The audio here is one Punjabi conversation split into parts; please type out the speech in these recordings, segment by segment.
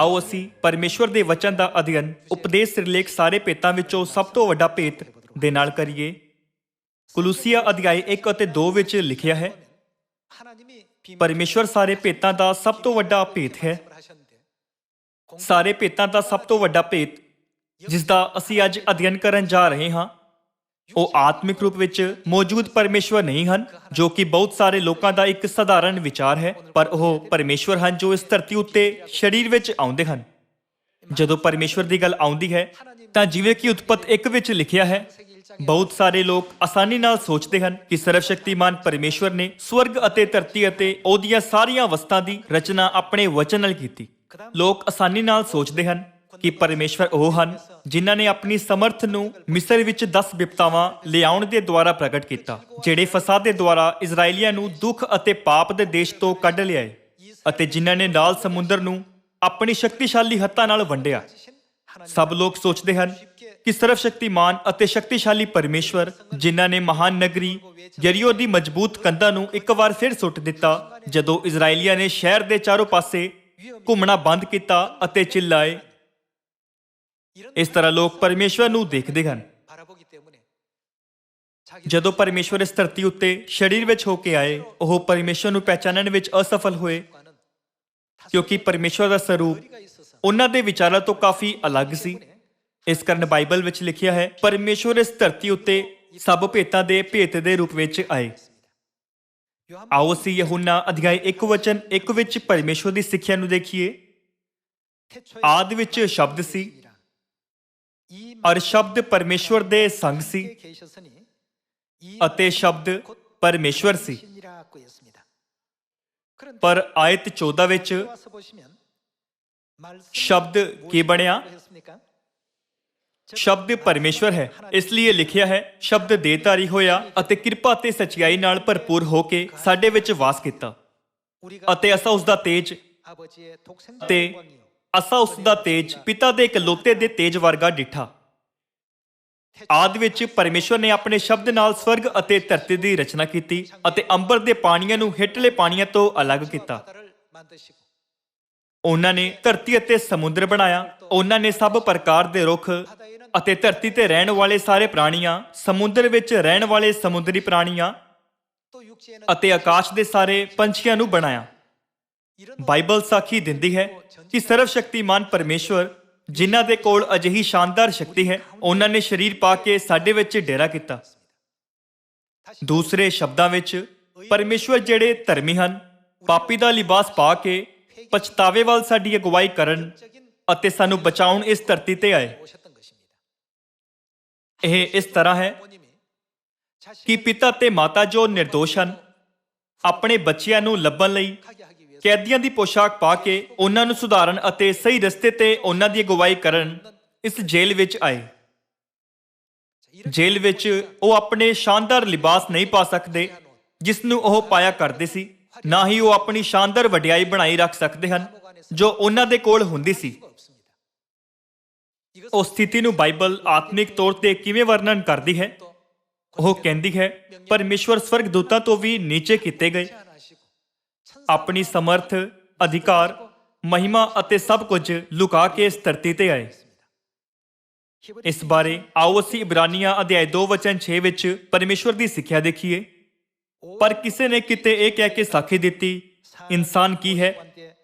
ਆਓ ਅਸੀਂ ਪਰਮੇਸ਼ਵਰ ਦੇ ਵਚਨ ਦਾ ਅਧਿਐਨ ਉਪਦੇਸ਼ ਸਿਰਲੇਖ ਸਾਰੇ ਭੇਤਾਂ ਵਿੱਚੋਂ ਸਭ ਤੋਂ ਵੱਡਾ ਭੇਤ ਦੇ ਨਾਲ ਕਰੀਏ। ਕੁਲੂਸੀਆ ਅਧਿਆਇ 1 ਅਤੇ 2 ਵਿੱਚ ਲਿਖਿਆ ਹੈ, ਪਰਮੇਸ਼ਵਰ ਸਾਰੇ ਭੇਤਾਂ ਦਾ ਸਭ ਤੋਂ ਵੱਡਾ ਭੇਤ ਹੈ। ਸਾਰੇ ਭੇਤਾਂ ਦਾ ਸਭ ਤੋਂ ਵੱਡਾ ਭੇਤ ਜਿਸ ਦਾ ਅਸੀਂ ਅੱਜ ਅਧਿਐਨ ਕਰਨ ਜਾ ਰਹੇ ਹਾਂ, ਉਹ ਆਤਮਿਕ ਰੂਪ ਵਿੱਚ ਮੌਜੂਦ ਪਰਮੇਸ਼ਵਰ ਨਹੀਂ ਹਨ, ਜੋ ਕਿ ਬਹੁਤ ਸਾਰੇ ਲੋਕਾਂ ਦਾ ਇੱਕ ਸਧਾਰਨ ਵਿਚਾਰ ਹੈ, ਪਰ ਉਹ ਪਰਮੇਸ਼ਵਰ ਹਨ ਜੋ ਇਸ ਧਰਤੀ ਉੱਤੇ ਸਰੀਰ ਵਿੱਚ ਆਉਂਦੇ ਹਨ। ਜਦੋਂ ਪਰਮੇਸ਼ਵਰ ਦੀ ਗੱਲ ਆਉਂਦੀ ਹੈ ਤਾਂ ਜਿਵੇਂ ਕਿ ਉਤਪਤ 1 ਵਿੱਚ ਲਿਖਿਆ ਹੈ, ਬਹੁਤ ਸਾਰੇ ਲੋਕ ਆਸਾਨੀ ਨਾਲ ਸੋਚਦੇ ਹਨ ਕਿ ਸਰਵਸ਼ਕਤੀਮਾਨ ਪਰਮੇਸ਼ਵਰ ਨੇ ਸਵਰਗ ਅਤੇ ਧਰਤੀ ਅਤੇ ਉਹਦੀਆਂ ਸਾਰੀਆਂ ਵਸਤਾਂ ਦੀ ਰਚਨਾ ਆਪਣੇ ਵਚਨ ਨਾਲ ਕੀਤੀ। ਲੋਕ ਆਸਾਨੀ ਨਾਲ ਸੋਚਦੇ ਹਨ ਕਿ ਪਰਮੇਸ਼ਵਰ ਉਹ ਹਨ ਜਿਨ੍ਹਾਂ ਨੇ ਆਪਣੀ ਸਮਰਥ ਨੂੰ ਮਿਸਰ ਵਿੱਚ 10 ਵਿਪਤਾਵਾਂ ਲਿਆਉਣ ਦੇ ਦੁਆਰਾ ਪ੍ਰਗਟ ਕੀਤਾ, ਜਿਹੜੇ ਫਸਾਦ ਦੇ ਦੁਆਰਾ ਇਜ਼ਰਾਈਲੀਆਂ ਨੂੰ ਦੁੱਖ ਅਤੇ ਪਾਪ ਦੇ ਦੇਸ਼ ਤੋਂ ਕੱਢ ਲਿਆਏ, ਅਤੇ ਜਿਨ੍ਹਾਂ ਨੇ ਲਾਲ ਸਮੁੰਦਰ ਨੂੰ ਆਪਣੀ ਸ਼ਕਤੀਸ਼ਾਲੀ ਹੱਥਾਂ ਨਾਲ ਵੰਡਿਆ। ਸਭ ਲੋਕ ਸੋਚਦੇ ਹਨ ਕਿ ਸਰਵਸ਼ਕਤੀਮਾਨ ਅਤੇ ਸ਼ਕਤੀਸ਼ਾਲੀ ਪਰਮੇਸ਼ਵਰ ਜਿਨ੍ਹਾਂ ਨੇ ਮਹਾਨ ਨਗਰੀ ਯਰੀਹੋ ਦੀ ਮਜ਼ਬੂਤ ਕੰਧਾਂ ਨੂੰ ਇੱਕ ਵਾਰ ਫਿਰ ਸੁੱਟ ਦਿੱਤਾ, ਜਦੋਂ ਇਜ਼ਰਾਈਲੀਆਂ ਨੇ ਸ਼ਹਿਰ ਦੇ ਚਾਰੋਂ ਪਾਸੇ ਘੁੰਮਣਾ ਬੰਦ ਕੀਤਾ ਅਤੇ ਚਿল্ਲਾਏ। ਇਸ ਤਰ੍ਹਾਂ ਲੋਕ ਪਰਮੇਸ਼ਵਰ ਨੂੰ ਦੇਖਦੇ ਹਨ। ਜਦੋਂ ਪਰਮੇਸ਼ਵਰ ਇਸ ਧਰਤੀ ਉੱਤੇ ਸਰੀਰ ਵਿੱਚ ਹੋ ਕੇ ਆਏ, ਉਹ ਪਰਮੇਸ਼ਵਰ ਨੂੰ ਪਹਿਚਾਨਣ ਵਿੱਚ ਅਸਫਲ ਹੋਏ, ਕਿਉਂਕਿ ਪਰਮੇਸ਼ਵਰ ਦਾ ਸਰੂਪ ਉਹਨਾਂ ਦੇ ਵਿਚਾਰਾਂ ਤੋਂ ਕਾਫੀ ਅਲੱਗ ਸੀ। ਇਸ ਕਾਰਨ ਬਾਈਬਲ ਵਿੱਚ ਲਿਖਿਆ ਹੈ, ਪਰਮੇਸ਼ਵਰ ਇਸ ਧਰਤੀ ਉੱਤੇ ਸਭ ਭੇਤਾਂ ਦੇ ਭੇਤ ਦੇ ਰੂਪ ਵਿੱਚ ਆਏ। ਆਓ ਅਸੀਂ ਯਹੂਨਾ ਅਧਿਆਇ 1 ਵਚਨ 1 ਵਿੱਚ ਪਰਮੇਸ਼ਵਰ ਦੀ ਸਿੱਖਿਆ ਨੂੰ ਦੇਖੀਏ। ਆਦਿ ਵਿੱਚ ਸ਼ਬਦ ਸੀ, ਔਰ ਸ਼ਬਦ ਪਰਮੇਸ਼ਵਰ ਦੇ ਸੰਗ ਸੀ, ਅਤੇ ਸ਼ਬਦ ਪਰਮੇਸ਼ਵਰ ਸੀ। ਪਰ ਆਇਤ 14 ਵਿੱਚ ਸ਼ਬਦ ਕੀ ਬਣਿਆ? ਸ਼ਬਦ ਪਰਮੇਸ਼ਵਰ ਹੈ। ਇਸ ਲਈ ਲਿਖਿਆ ਹੈ, ਸ਼ਬਦ ਦੇਹਧਾਰੀ ਹੋਇਆ ਅਤੇ ਕਿਰਪਾ ਤੇ ਸੱਚਾਈ ਨਾਲ ਭਰਪੂਰ ਹੋ ਕੇ ਸਾਡੇ ਵਿੱਚ ਵਾਸ ਕੀਤਾ, ਅਤੇ ਅਸਾਂ ਉਸ ਦਾ ਤੇਜ ਪਿਤਾ ਦੇ ਇਕਲੌਤੇ ਦੇ ਤੇਜ ਵਰਗਾ ਡਿੱਠਾ। ਆਦਿ ਵਿੱਚ ਪਰਮੇਸ਼ਵਰ ਨੇ ਆਪਣੇ ਸ਼ਬਦ ਨਾਲ ਸਵਰਗ ਅਤੇ ਧਰਤੀ ਦੀ ਰਚਨਾ ਕੀਤੀ ਅਤੇ ਅੰਬਰ ਦੇ ਪਾਣੀਆਂ ਨੂੰ ਹੇਠਲੇ ਪਾਣੀਆਂ ਤੋਂ ਅਲੱਗ ਕੀਤਾ। ਉਹਨਾਂ ਨੇ ਧਰਤੀ ਅਤੇ ਸਮੁੰਦਰ ਬਣਾਇਆ। ਉਹਨਾਂ ਨੇ ਸਭ ਪ੍ਰਕਾਰ ਦੇ ਰੁੱਖ ਅਤੇ ਧਰਤੀ ਤੇ ਰਹਿਣ ਵਾਲੇ ਸਾਰੇ ਪ੍ਰਾਣੀਆਂ, ਸਮੁੰਦਰ ਵਿੱਚ ਰਹਿਣ ਵਾਲੇ ਸਮੁੰਦਰੀ ਪ੍ਰਾਣੀਆਂ ਅਤੇ ਆਕਾਸ਼ ਦੇ ਸਾਰੇ ਪੰਛੀਆਂ ਨੂੰ ਬਣਾਇਆ। ਬਾਈਬਲ ਸਾਖੀ ਦਿੰਦੀ ਹੈ ਕਿ ਸਰਵਸ਼ਕਤੀਮਾਨ ਪਰਮੇਸ਼ਵਰ ਜਿਨ੍ਹਾਂ ਦੇ ਕੋਲ ਅਜਿਹੀ ਸ਼ਾਨਦਾਰ ਸ਼ਕਤੀ ਹੈ, ਉਹਨਾਂ ਨੇ ਸਰੀਰ ਪਾ ਕੇ ਸਾਡੇ ਵਿੱਚ ਡੇਰਾ ਕੀਤਾ। ਦੂਸਰੇ ਸ਼ਬਦਾਂ ਵਿੱਚ ਪਰਮੇਸ਼ਵਰ ਜਿਹੜੇ ਧਰਮੀ ਹਨ, ਪਾਪੀ ਦਾ ਲਿਬਾਸ ਪਾ ਕੇ ਪਛਤਾਵੇ ਵੱਲ ਸਾਡੀ ਅਗਵਾਈ ਕਰਨ ਅਤੇ ਸਾਨੂੰ ਬਚਾਉਣ ਇਸ ਧਰਤੀ ਤੇ ਆਏ। ਇਹ ਇਸ ਤਰ੍ਹਾਂ ਹੈ ਕਿ ਪਿਤਾ ਤੇ ਮਾਤਾ ਜੋ ਨਿਰਦੋਸ਼ ਹਨ, ਆਪਣੇ ਬੱਚਿਆਂ ਨੂੰ ਲੱਭਣ ਲਈ ਕੈਦੀਆਂ ਦੀ ਪੋਸ਼ਾਕ ਪਾ ਕੇ ਉਹਨਾਂ ਨੂੰ ਸੁਧਾਰਨ ਅਤੇ ਸਹੀ ਰਸਤੇ ਤੇ ਉਹਨਾਂ ਦੀ ਅਗਵਾਈ ਕਰਨ ਇਸ ਜੇਲ੍ਹ ਵਿੱਚ ਆਏ। ਜੇਲ੍ਹ ਵਿੱਚ ਉਹ ਆਪਣੇ ਸ਼ਾਨਦਾਰ ਲਿਬਾਸ ਨਹੀਂ ਪਾ ਸਕਦੇ ਜਿਸ ਨੂੰ ਉਹ ਪਾਇਆ ਕਰਦੇ ਸੀ, ਨਾ ਹੀ ਉਹ ਆਪਣੀ ਸ਼ਾਨਦਾਰ ਵਡਿਆਈ ਬਣਾਈ ਰੱਖ ਸਕਦੇ ਹਨ ਜੋ ਉਹਨਾਂ ਦੇ ਕੋਲ ਹੁੰਦੀ ਸੀ। ਉਸ ਸਥਿਤੀ ਨੂੰ ਬਾਈਬਲ ਆਤਮਿਕ ਤੌਰ ਤੇ ਕਿਵੇਂ ਵਰਣਨ ਕਰਦੀ ਹੈ? ਉਹ ਕਹਿੰਦੀ ਹੈ, ਪਰਮੇਸ਼ਵਰ ਸਵਰਗ ਦੂਤਾਂ ਤੋਂ ਵੀ ਨੀਚੇ ਕੀਤੇ ਗਏ, ਆਪਣੀ ਸਮਰਥ, ਅਧਿਕਾਰ, ਮਹਿਮਾ ਅਤੇ ਸਭ ਕੁਝ ਲੁਕਾ ਕੇ ਇਸ ਧਰਤੀ ਤੇ ਆਏ। ਇਸ ਬਾਰੇ ਆਓ ਅਸੀਂ ਇਬਰਾਨੀਆਂ ਅਧਿਆਇ 2 ਵਚਨ 6 ਵਿੱਚ ਪਰਮੇਸ਼ਵਰ ਦੀ ਸਿੱਖਿਆ ਦੇਖੀਏ। ਪਰ ਕਿਸੇ ਨੇ ਕਿਤੇ ਇਹ ਕਹਿ ਕੇ ਸਾਖੀ ਦਿੱਤੀ, ਇਨਸਾਨ ਕੀ ਹੈ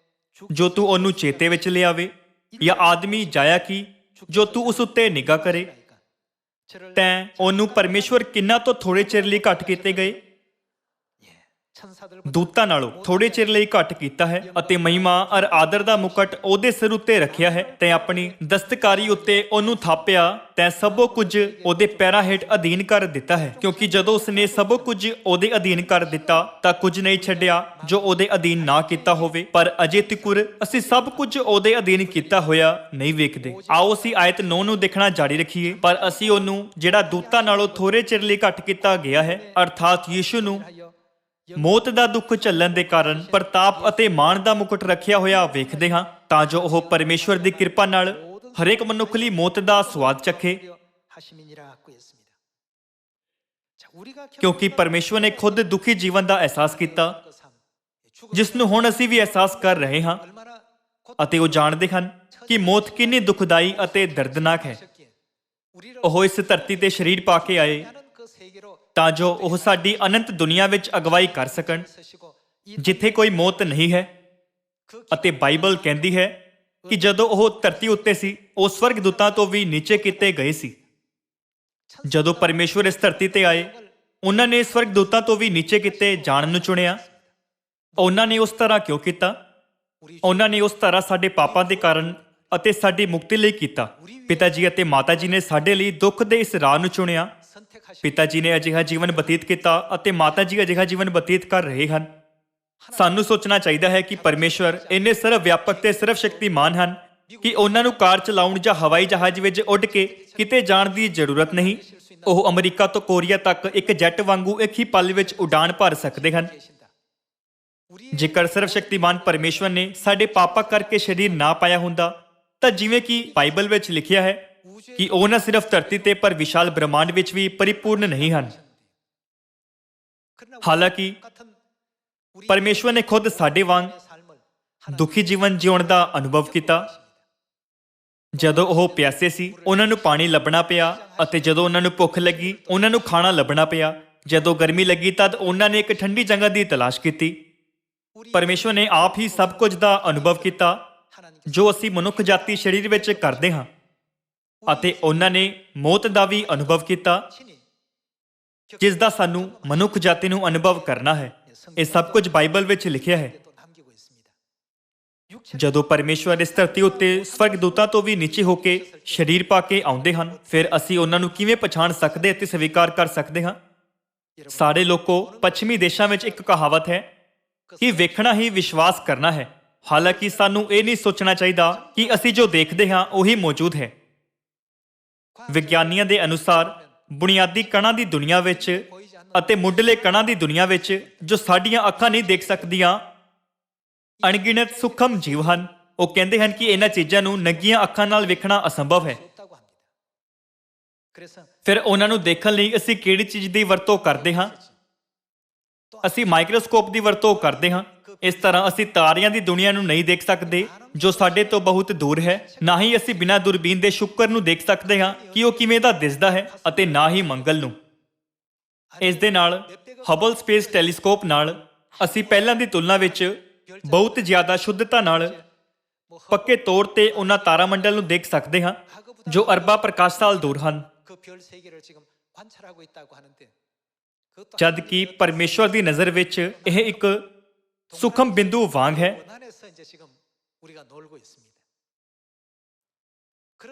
ਜੋ ਤੂੰ ਉਹਨੂੰ ਚੇਤੇ ਵਿੱਚ ਲਿਆਵੇ, ਜਾਂ ਆਦਮੀ ਜਾਇਆ ਕੀ ਜੋ ਤੂੰ ਉਸ ਉੱਤੇ ਨਿਗਾਹ ਕਰੇ। ਤੈਂ ਉਹਨੂੰ ਪਰਮੇਸ਼ਵਰ ਕਿੰਨਾ ਤੋਂ ਥੋੜੇ ਚਿਰ ਲਈ ਘੱਟ ਕੀਤੇ ਗਏ, ਦੂਤਾਂ ਨਾਲੋਂ ਥੋੜੇ ਚਿਰ ਲਈ ਘੱਟ ਕੀਤਾ ਹੈ, ਅਤੇ ਮਹਿਮਾ ਅਰ ਆਦਰ ਦਾ ਮੁਕਟ ਉਹਦੇ ਸਿਰ ਉੱਤੇ ਰੱਖਿਆ ਹੈ। ਤੈਂ ਆਪਣੀ ਦਸਤਕਾਰੀ ਉੱਤੇ ਉਹਨੂੰ ਥਾਪਿਆ, ਤੈਂ ਸਭੋ ਕੁਝ ਉਹਦੇ ਪੈਰਾਂ ਹੇਠ ਅਧੀਨ ਕਰ ਦਿੱਤਾ ਹੈ। ਕਿਉਂਕਿ ਜਦੋਂ ਉਸਨੇ ਸਭੋ ਕੁਝ ਉਹਦੇ ਅਧੀਨ ਕਰ ਦਿੱਤਾ ਤਾਂ ਕੁਝ ਨਹੀਂ ਛੱਡਿਆ ਜੋ ਉਹਦੇ ਅਧੀਨ ਨਾ ਕੀਤਾ ਹੋਵੇ। ਪਰ ਅਜੇ ਤਿਕੁਰ ਅਸੀਂ ਸਭ ਕੁਝ ਉਹਦੇ ਅਧੀਨ ਕੀਤਾ ਹੋਇਆ ਨਹੀਂ ਵੇਖਦੇ। ਆਓ ਅਸੀਂ ਆਇਤ 9 ਨੂੰ ਦੇਖਣਾ ਜਾਰੀ ਰੱਖੀਏ। ਪਰ ਅਸੀਂ ਉਹਨੂੰ ਜਿਹੜਾ ਦੂਤਾਂ ਨਾਲੋਂ ਥੋੜੇ ਚਿਰ ਲਈ ਘੱਟ ਕੀਤਾ ਗਿਆ ਹੈ, ਅਰਥਾਤ ਯੀਸ਼ੂ ਨੂੰ ਮੌਤ ਦਾ ਦੁੱਖ ਝੱਲਣ ਦੇ ਕਾਰਨ ਪ੍ਰਤਾਪ ਅਤੇ ਮਾਣ ਦਾ ਮੁਕਟ ਰੱਖਿਆ ਹੋਇਆ ਵੇਖਦੇ ਹਾਂ, ਤਾਂ ਜੋ ਉਹ ਪਰਮੇਸ਼ਵਰ ਦੀ ਕਿਰਪਾ ਨਾਲ ਹਰੇਕ ਮਨੁੱਖ ਲਈ ਮੌਤ ਦਾ ਸਵਾਦ ਚੱਖੇ। ਕਿਉਂਕਿ ਪਰਮੇਸ਼ਵਰ ਨੇ ਖੁਦ ਦੁਖੀ ਜੀਵਨ ਦਾ ਅਹਿਸਾਸ ਕੀਤਾ, ਜਿਸ ਨੂੰ ਹੁਣ ਅਸੀਂ ਵੀ ਅਹਿਸਾਸ ਕਰ ਰਹੇ ਹਾਂ। ਅਤੇ ਉਹ ਜਾਣਦੇ ਹਨ ਕਿ ਮੌਤ ਕਿੰਨੀ ਦੁਖਦਾਈ ਅਤੇ ਦਰਦਨਾਕ ਹੈ। ਉਹ ਇਸ ਧਰਤੀ ਤੇ ਸਰੀਰ ਪਾ ਕੇ ਆਏ ਤਾਂ ਜੋ ਉਹ ਸਾਡੀ ਅਨੰਤ ਦੁਨੀਆ ਵਿੱਚ ਅਗਵਾਈ ਕਰ ਸਕਣ, ਜਿੱਥੇ ਕੋਈ ਮੌਤ ਨਹੀਂ ਹੈ। ਅਤੇ ਬਾਈਬਲ ਕਹਿੰਦੀ ਹੈ ਕਿ ਜਦੋਂ ਉਹ ਧਰਤੀ ਉੱਤੇ ਸੀ, ਉਹ ਸਵਰਗਦੂਤਾਂ ਤੋਂ ਵੀ ਨੀਚੇ ਕੀਤੇ ਗਏ ਸੀ। ਜਦੋਂ ਪਰਮੇਸ਼ਵਰ ਇਸ ਧਰਤੀ ਤੇ ਆਏ, ਉਹਨਾਂ ਨੇ ਸਵਰਗਦੂਤਾਂ ਤੋਂ ਵੀ ਨੀਚੇ ਕੀਤੇ ਜਾਣ ਨੂੰ ਚੁਣਿਆ। ਉਹਨਾਂ ਨੇ ਉਸ ਤਰ੍ਹਾਂ ਕਿਉਂ ਕੀਤਾ? ਉਹਨਾਂ ਨੇ ਉਸ ਤਰ੍ਹਾਂ ਸਾਡੇ ਪਾਪਾਂ ਦੇ ਕਾਰਨ ਅਤੇ ਸਾਡੀ ਮੁਕਤੀ ਲਈ ਕੀਤਾ। ਪਿਤਾ ਜੀ ਅਤੇ ਮਾਤਾ ਜੀ ਨੇ ਸਾਡੇ ਲਈ ਦੁੱਖ ਦੇ ਇਸ ਰਾਹ ਨੂੰ ਚੁਣਿਆ। ਪਿਤਾ ਜੀ ਨੇ ਅਜਿਹਾ ਜੀਵਨ ਬਤੀਤ ਕੀਤਾ ਅਤੇ ਮਾਤਾ ਜੀ ਅਜਿਹਾ ਜੀਵਨ ਬਤੀਤ ਕਰ ਰਹੇ ਹਨ। ਸਾਨੂੰ ਸੋਚਣਾ ਚਾਹੀਦਾ ਹੈ ਕਿ ਪਰਮੇਸ਼ਵਰ ਇੰਨੇ ਸਰਵ ਵਿਆਪਕ ਤੇ ਸਰਵ ਸ਼ਕਤੀਮਾਨ ਹਨ ਕਿ ਉਹਨਾਂ ਨੂੰ ਕਾਰ ਚਲਾਉਣ ਜਾਂ ਹਵਾਈ ਜਹਾਜ਼ ਵਿੱਚ ਉੱਡ ਕੇ ਕਿਤੇ ਜਾਣ ਦੀ ਜ਼ਰੂਰਤ ਨਹੀਂ। ਉਹ ਅਮਰੀਕਾ ਤੋਂ ਕੋਰੀਆ ਤੱਕ ਇੱਕ ਜੈੱਟ ਵਾਂਗੂ ਇੱਕ ਹੀ ਪਲ ਵਿੱਚ ਉਡਾਣ ਭਰ ਸਕਦੇ ਹਨ। ਜੇਕਰ ਸਰਵ ਸ਼ਕਤੀਮਾਨ ਪਰਮੇਸ਼ਵਰ ਨੇ ਸਾਡੇ ਪਾਪਾਂ ਕਰਕੇ ਸਰੀਰ ਨਾ ਪਾਇਆ ਹੁੰਦਾ, ਤਾਂ ਜਿਵੇਂ ਕਿ ਬਾਈਬਲ ਵਿੱਚ ਲਿਖਿਆ ਹੈ ਕਿ ਉਹ ਨਾ ਸਿਰਫ ਧਰਤੀ ਤੇ ਪਰ ਵਿਸ਼ਾਲ ਬ੍ਰਹਿਮੰਡ ਵਿੱਚ ਵੀ ਪਰਿਪੂਰਨ ਨਹੀਂ ਹਨ। ਹਾਲਾਂਕਿ ਪਰਮੇਸ਼ਵਰ ਨੇ ਖੁਦ ਸਾਡੇ ਵਾਂਗ ਦੁਖੀ ਜੀਵਨ ਜਿਉਣ ਦਾ ਅਨੁਭਵ ਕੀਤਾ। ਜਦੋਂ ਉਹ ਪਿਆਸੇ ਸੀ, ਉਹਨਾਂ ਨੂੰ ਪਾਣੀ ਲੱਭਣਾ ਪਿਆ, ਅਤੇ ਜਦੋਂ ਉਹਨਾਂ ਨੂੰ ਭੁੱਖ ਲੱਗੀ, ਉਹਨਾਂ ਨੂੰ ਖਾਣਾ ਲੱਭਣਾ ਪਿਆ। ਜਦੋਂ ਗਰਮੀ ਲੱਗੀ, ਤਦ ਉਹਨਾਂ ਨੇ ਇੱਕ ਠੰਡੀ ਜਗ੍ਹਾ ਦੀ ਤਲਾਸ਼ ਕੀਤੀ। ਪਰਮੇਸ਼ਵਰ ਨੇ ਆਪ ਹੀ ਸਭ ਕੁਝ ਦਾ ਅਨੁਭਵ ਕੀਤਾ ਜੋ ਅਸੀਂ ਮਨੁੱਖ ਜਾਤੀ ਸਰੀਰ ਵਿੱਚ ਕਰਦੇ ਹਾਂ, ਅਤੇ ਉਹਨਾਂ ਨੇ ਮੌਤ ਦਾ ਵੀ ਅਨੁਭਵ ਕੀਤਾ ਜਿਸ ਦਾ ਸਾਨੂੰ ਮਨੁੱਖ ਜਾਤੀ ਨੂੰ ਅਨੁਭਵ ਕਰਨਾ ਹੈ। ਇਹ ਸਭ ਕੁਝ ਬਾਈਬਲ ਵਿੱਚ ਲਿਖਿਆ ਹੈ। ਜਦੋਂ ਪਰਮੇਸ਼ਵਰ ਇਸ ਧਰਤੀ ਉੱਤੇ ਸਵਰਗਦੂਤਾਂ ਤੋਂ ਵੀ ਨੀਚੇ ਹੋ ਕੇ ਸਰੀਰ ਪਾ ਕੇ ਆਉਂਦੇ ਹਨ, ਫਿਰ ਅਸੀਂ ਉਹਨਾਂ ਨੂੰ ਕਿਵੇਂ ਪਛਾਣ ਸਕਦੇ ਅਤੇ ਸਵੀਕਾਰ ਕਰ ਸਕਦੇ ਹਾਂ? ਸਾਰੇ ਲੋਕੋ, ਪੱਛਮੀ ਦੇਸ਼ਾਂ ਵਿੱਚ ਇੱਕ ਕਹਾਵਤ ਹੈ ਕਿ ਵੇਖਣਾ ਹੀ ਵਿਸ਼ਵਾਸ ਕਰਨਾ ਹੈ। ਹਾਲਾਂਕਿ ਸਾਨੂੰ ਇਹ ਨਹੀਂ ਸੋਚਣਾ ਚਾਹੀਦਾ ਕਿ ਅਸੀਂ ਜੋ ਦੇਖਦੇ ਹਾਂ ਉਹੀ ਮੌਜੂਦ ਹੈ। ਵਿਗਿਆਨੀਆਂ ਦੇ ਅਨੁਸਾਰ ਬੁਨਿਆਦੀ ਕਣਾਂ ਦੀ ਦੁਨੀਆ ਵਿੱਚ ਅਤੇ ਮੁੱਢਲੇ ਕਣਾਂ ਦੀ ਦੁਨੀਆ ਵਿੱਚ, ਜੋ ਸਾਡੀਆਂ ਅੱਖਾਂ ਨਹੀਂ ਦੇਖ ਸਕਦੀਆਂ, ਅਣਗਿਣਤ ਸੂਖਮ ਜੀਵ ਹਨ। ਉਹ ਕਹਿੰਦੇ ਹਨ ਕਿ ਇਹਨਾਂ ਚੀਜ਼ਾਂ ਨੂੰ ਨੰਗੀਆਂ ਅੱਖਾਂ ਨਾਲ ਵੇਖਣਾ ਅਸੰਭਵ ਹੈ। ਫਿਰ ਉਹਨਾਂ ਨੂੰ ਦੇਖਣ ਲਈ ਅਸੀਂ ਕਿਹੜੀ ਚੀਜ਼ ਦੀ ਵਰਤੋਂ ਕਰਦੇ ਹਾਂ? ਅਸੀਂ ਮਾਈਕਰੋਸਕੋਪ ਦੀ ਵਰਤੋਂ ਕਰਦੇ ਹਾਂ। ਇਸ ਤਰ੍ਹਾਂ ਅਸੀਂ ਤਾਰਿਆਂ ਦੀ ਦੁਨੀਆ ਨੂੰ ਨਹੀਂ ਦੇਖ ਸਕਦੇ ਜੋ ਸਾਡੇ ਤੋਂ ਬਹੁਤ ਦੂਰ ਹੈ। ਨਾ ਹੀ ਅਸੀਂ ਬਿਨਾਂ ਦੂਰਬੀਨ ਦੇ ਸ਼ੁੱਕਰ ਨੂੰ ਦੇਖ ਸਕਦੇ ਹਾਂ ਕਿ ਉਹ ਕਿਵੇਂ ਦਾ ਦਿਸਦਾ ਹੈ, ਅਤੇ ਨਾ ਹੀ ਮੰਗਲ ਨੂੰ। ਇਸ ਦੇ ਨਾਲ ਹਬਲ ਸਪੇਸ ਟੈਲੀਸਕੋਪ ਨਾਲ ਅਸੀਂ ਪਹਿਲਾਂ ਦੀ ਤੁਲਨਾ ਵਿੱਚ ਬਹੁਤ ਜ਼ਿਆਦਾ ਸ਼ੁੱਧਤਾ ਨਾਲ ਪੱਕੇ ਤੌਰ ਤੇ ਉਹਨਾਂ ਤਾਰਾ ਮੰਡਲ ਨੂੰ ਦੇਖ ਸਕਦੇ ਹਾਂ ਜੋ ਅਰਬਾਂ ਪ੍ਰਕਾਸ਼ ਸਾਲ ਦੂਰ ਹਨ, ਜਦ ਕਿ ਪਰਮੇਸ਼ਵਰ ਦੀ ਨਜ਼ਰ ਵਿੱਚ ਇਹ ਇੱਕ ਸੂਖਮ ਬਿੰਦੂ ਵਾਂਗ ਹੈ।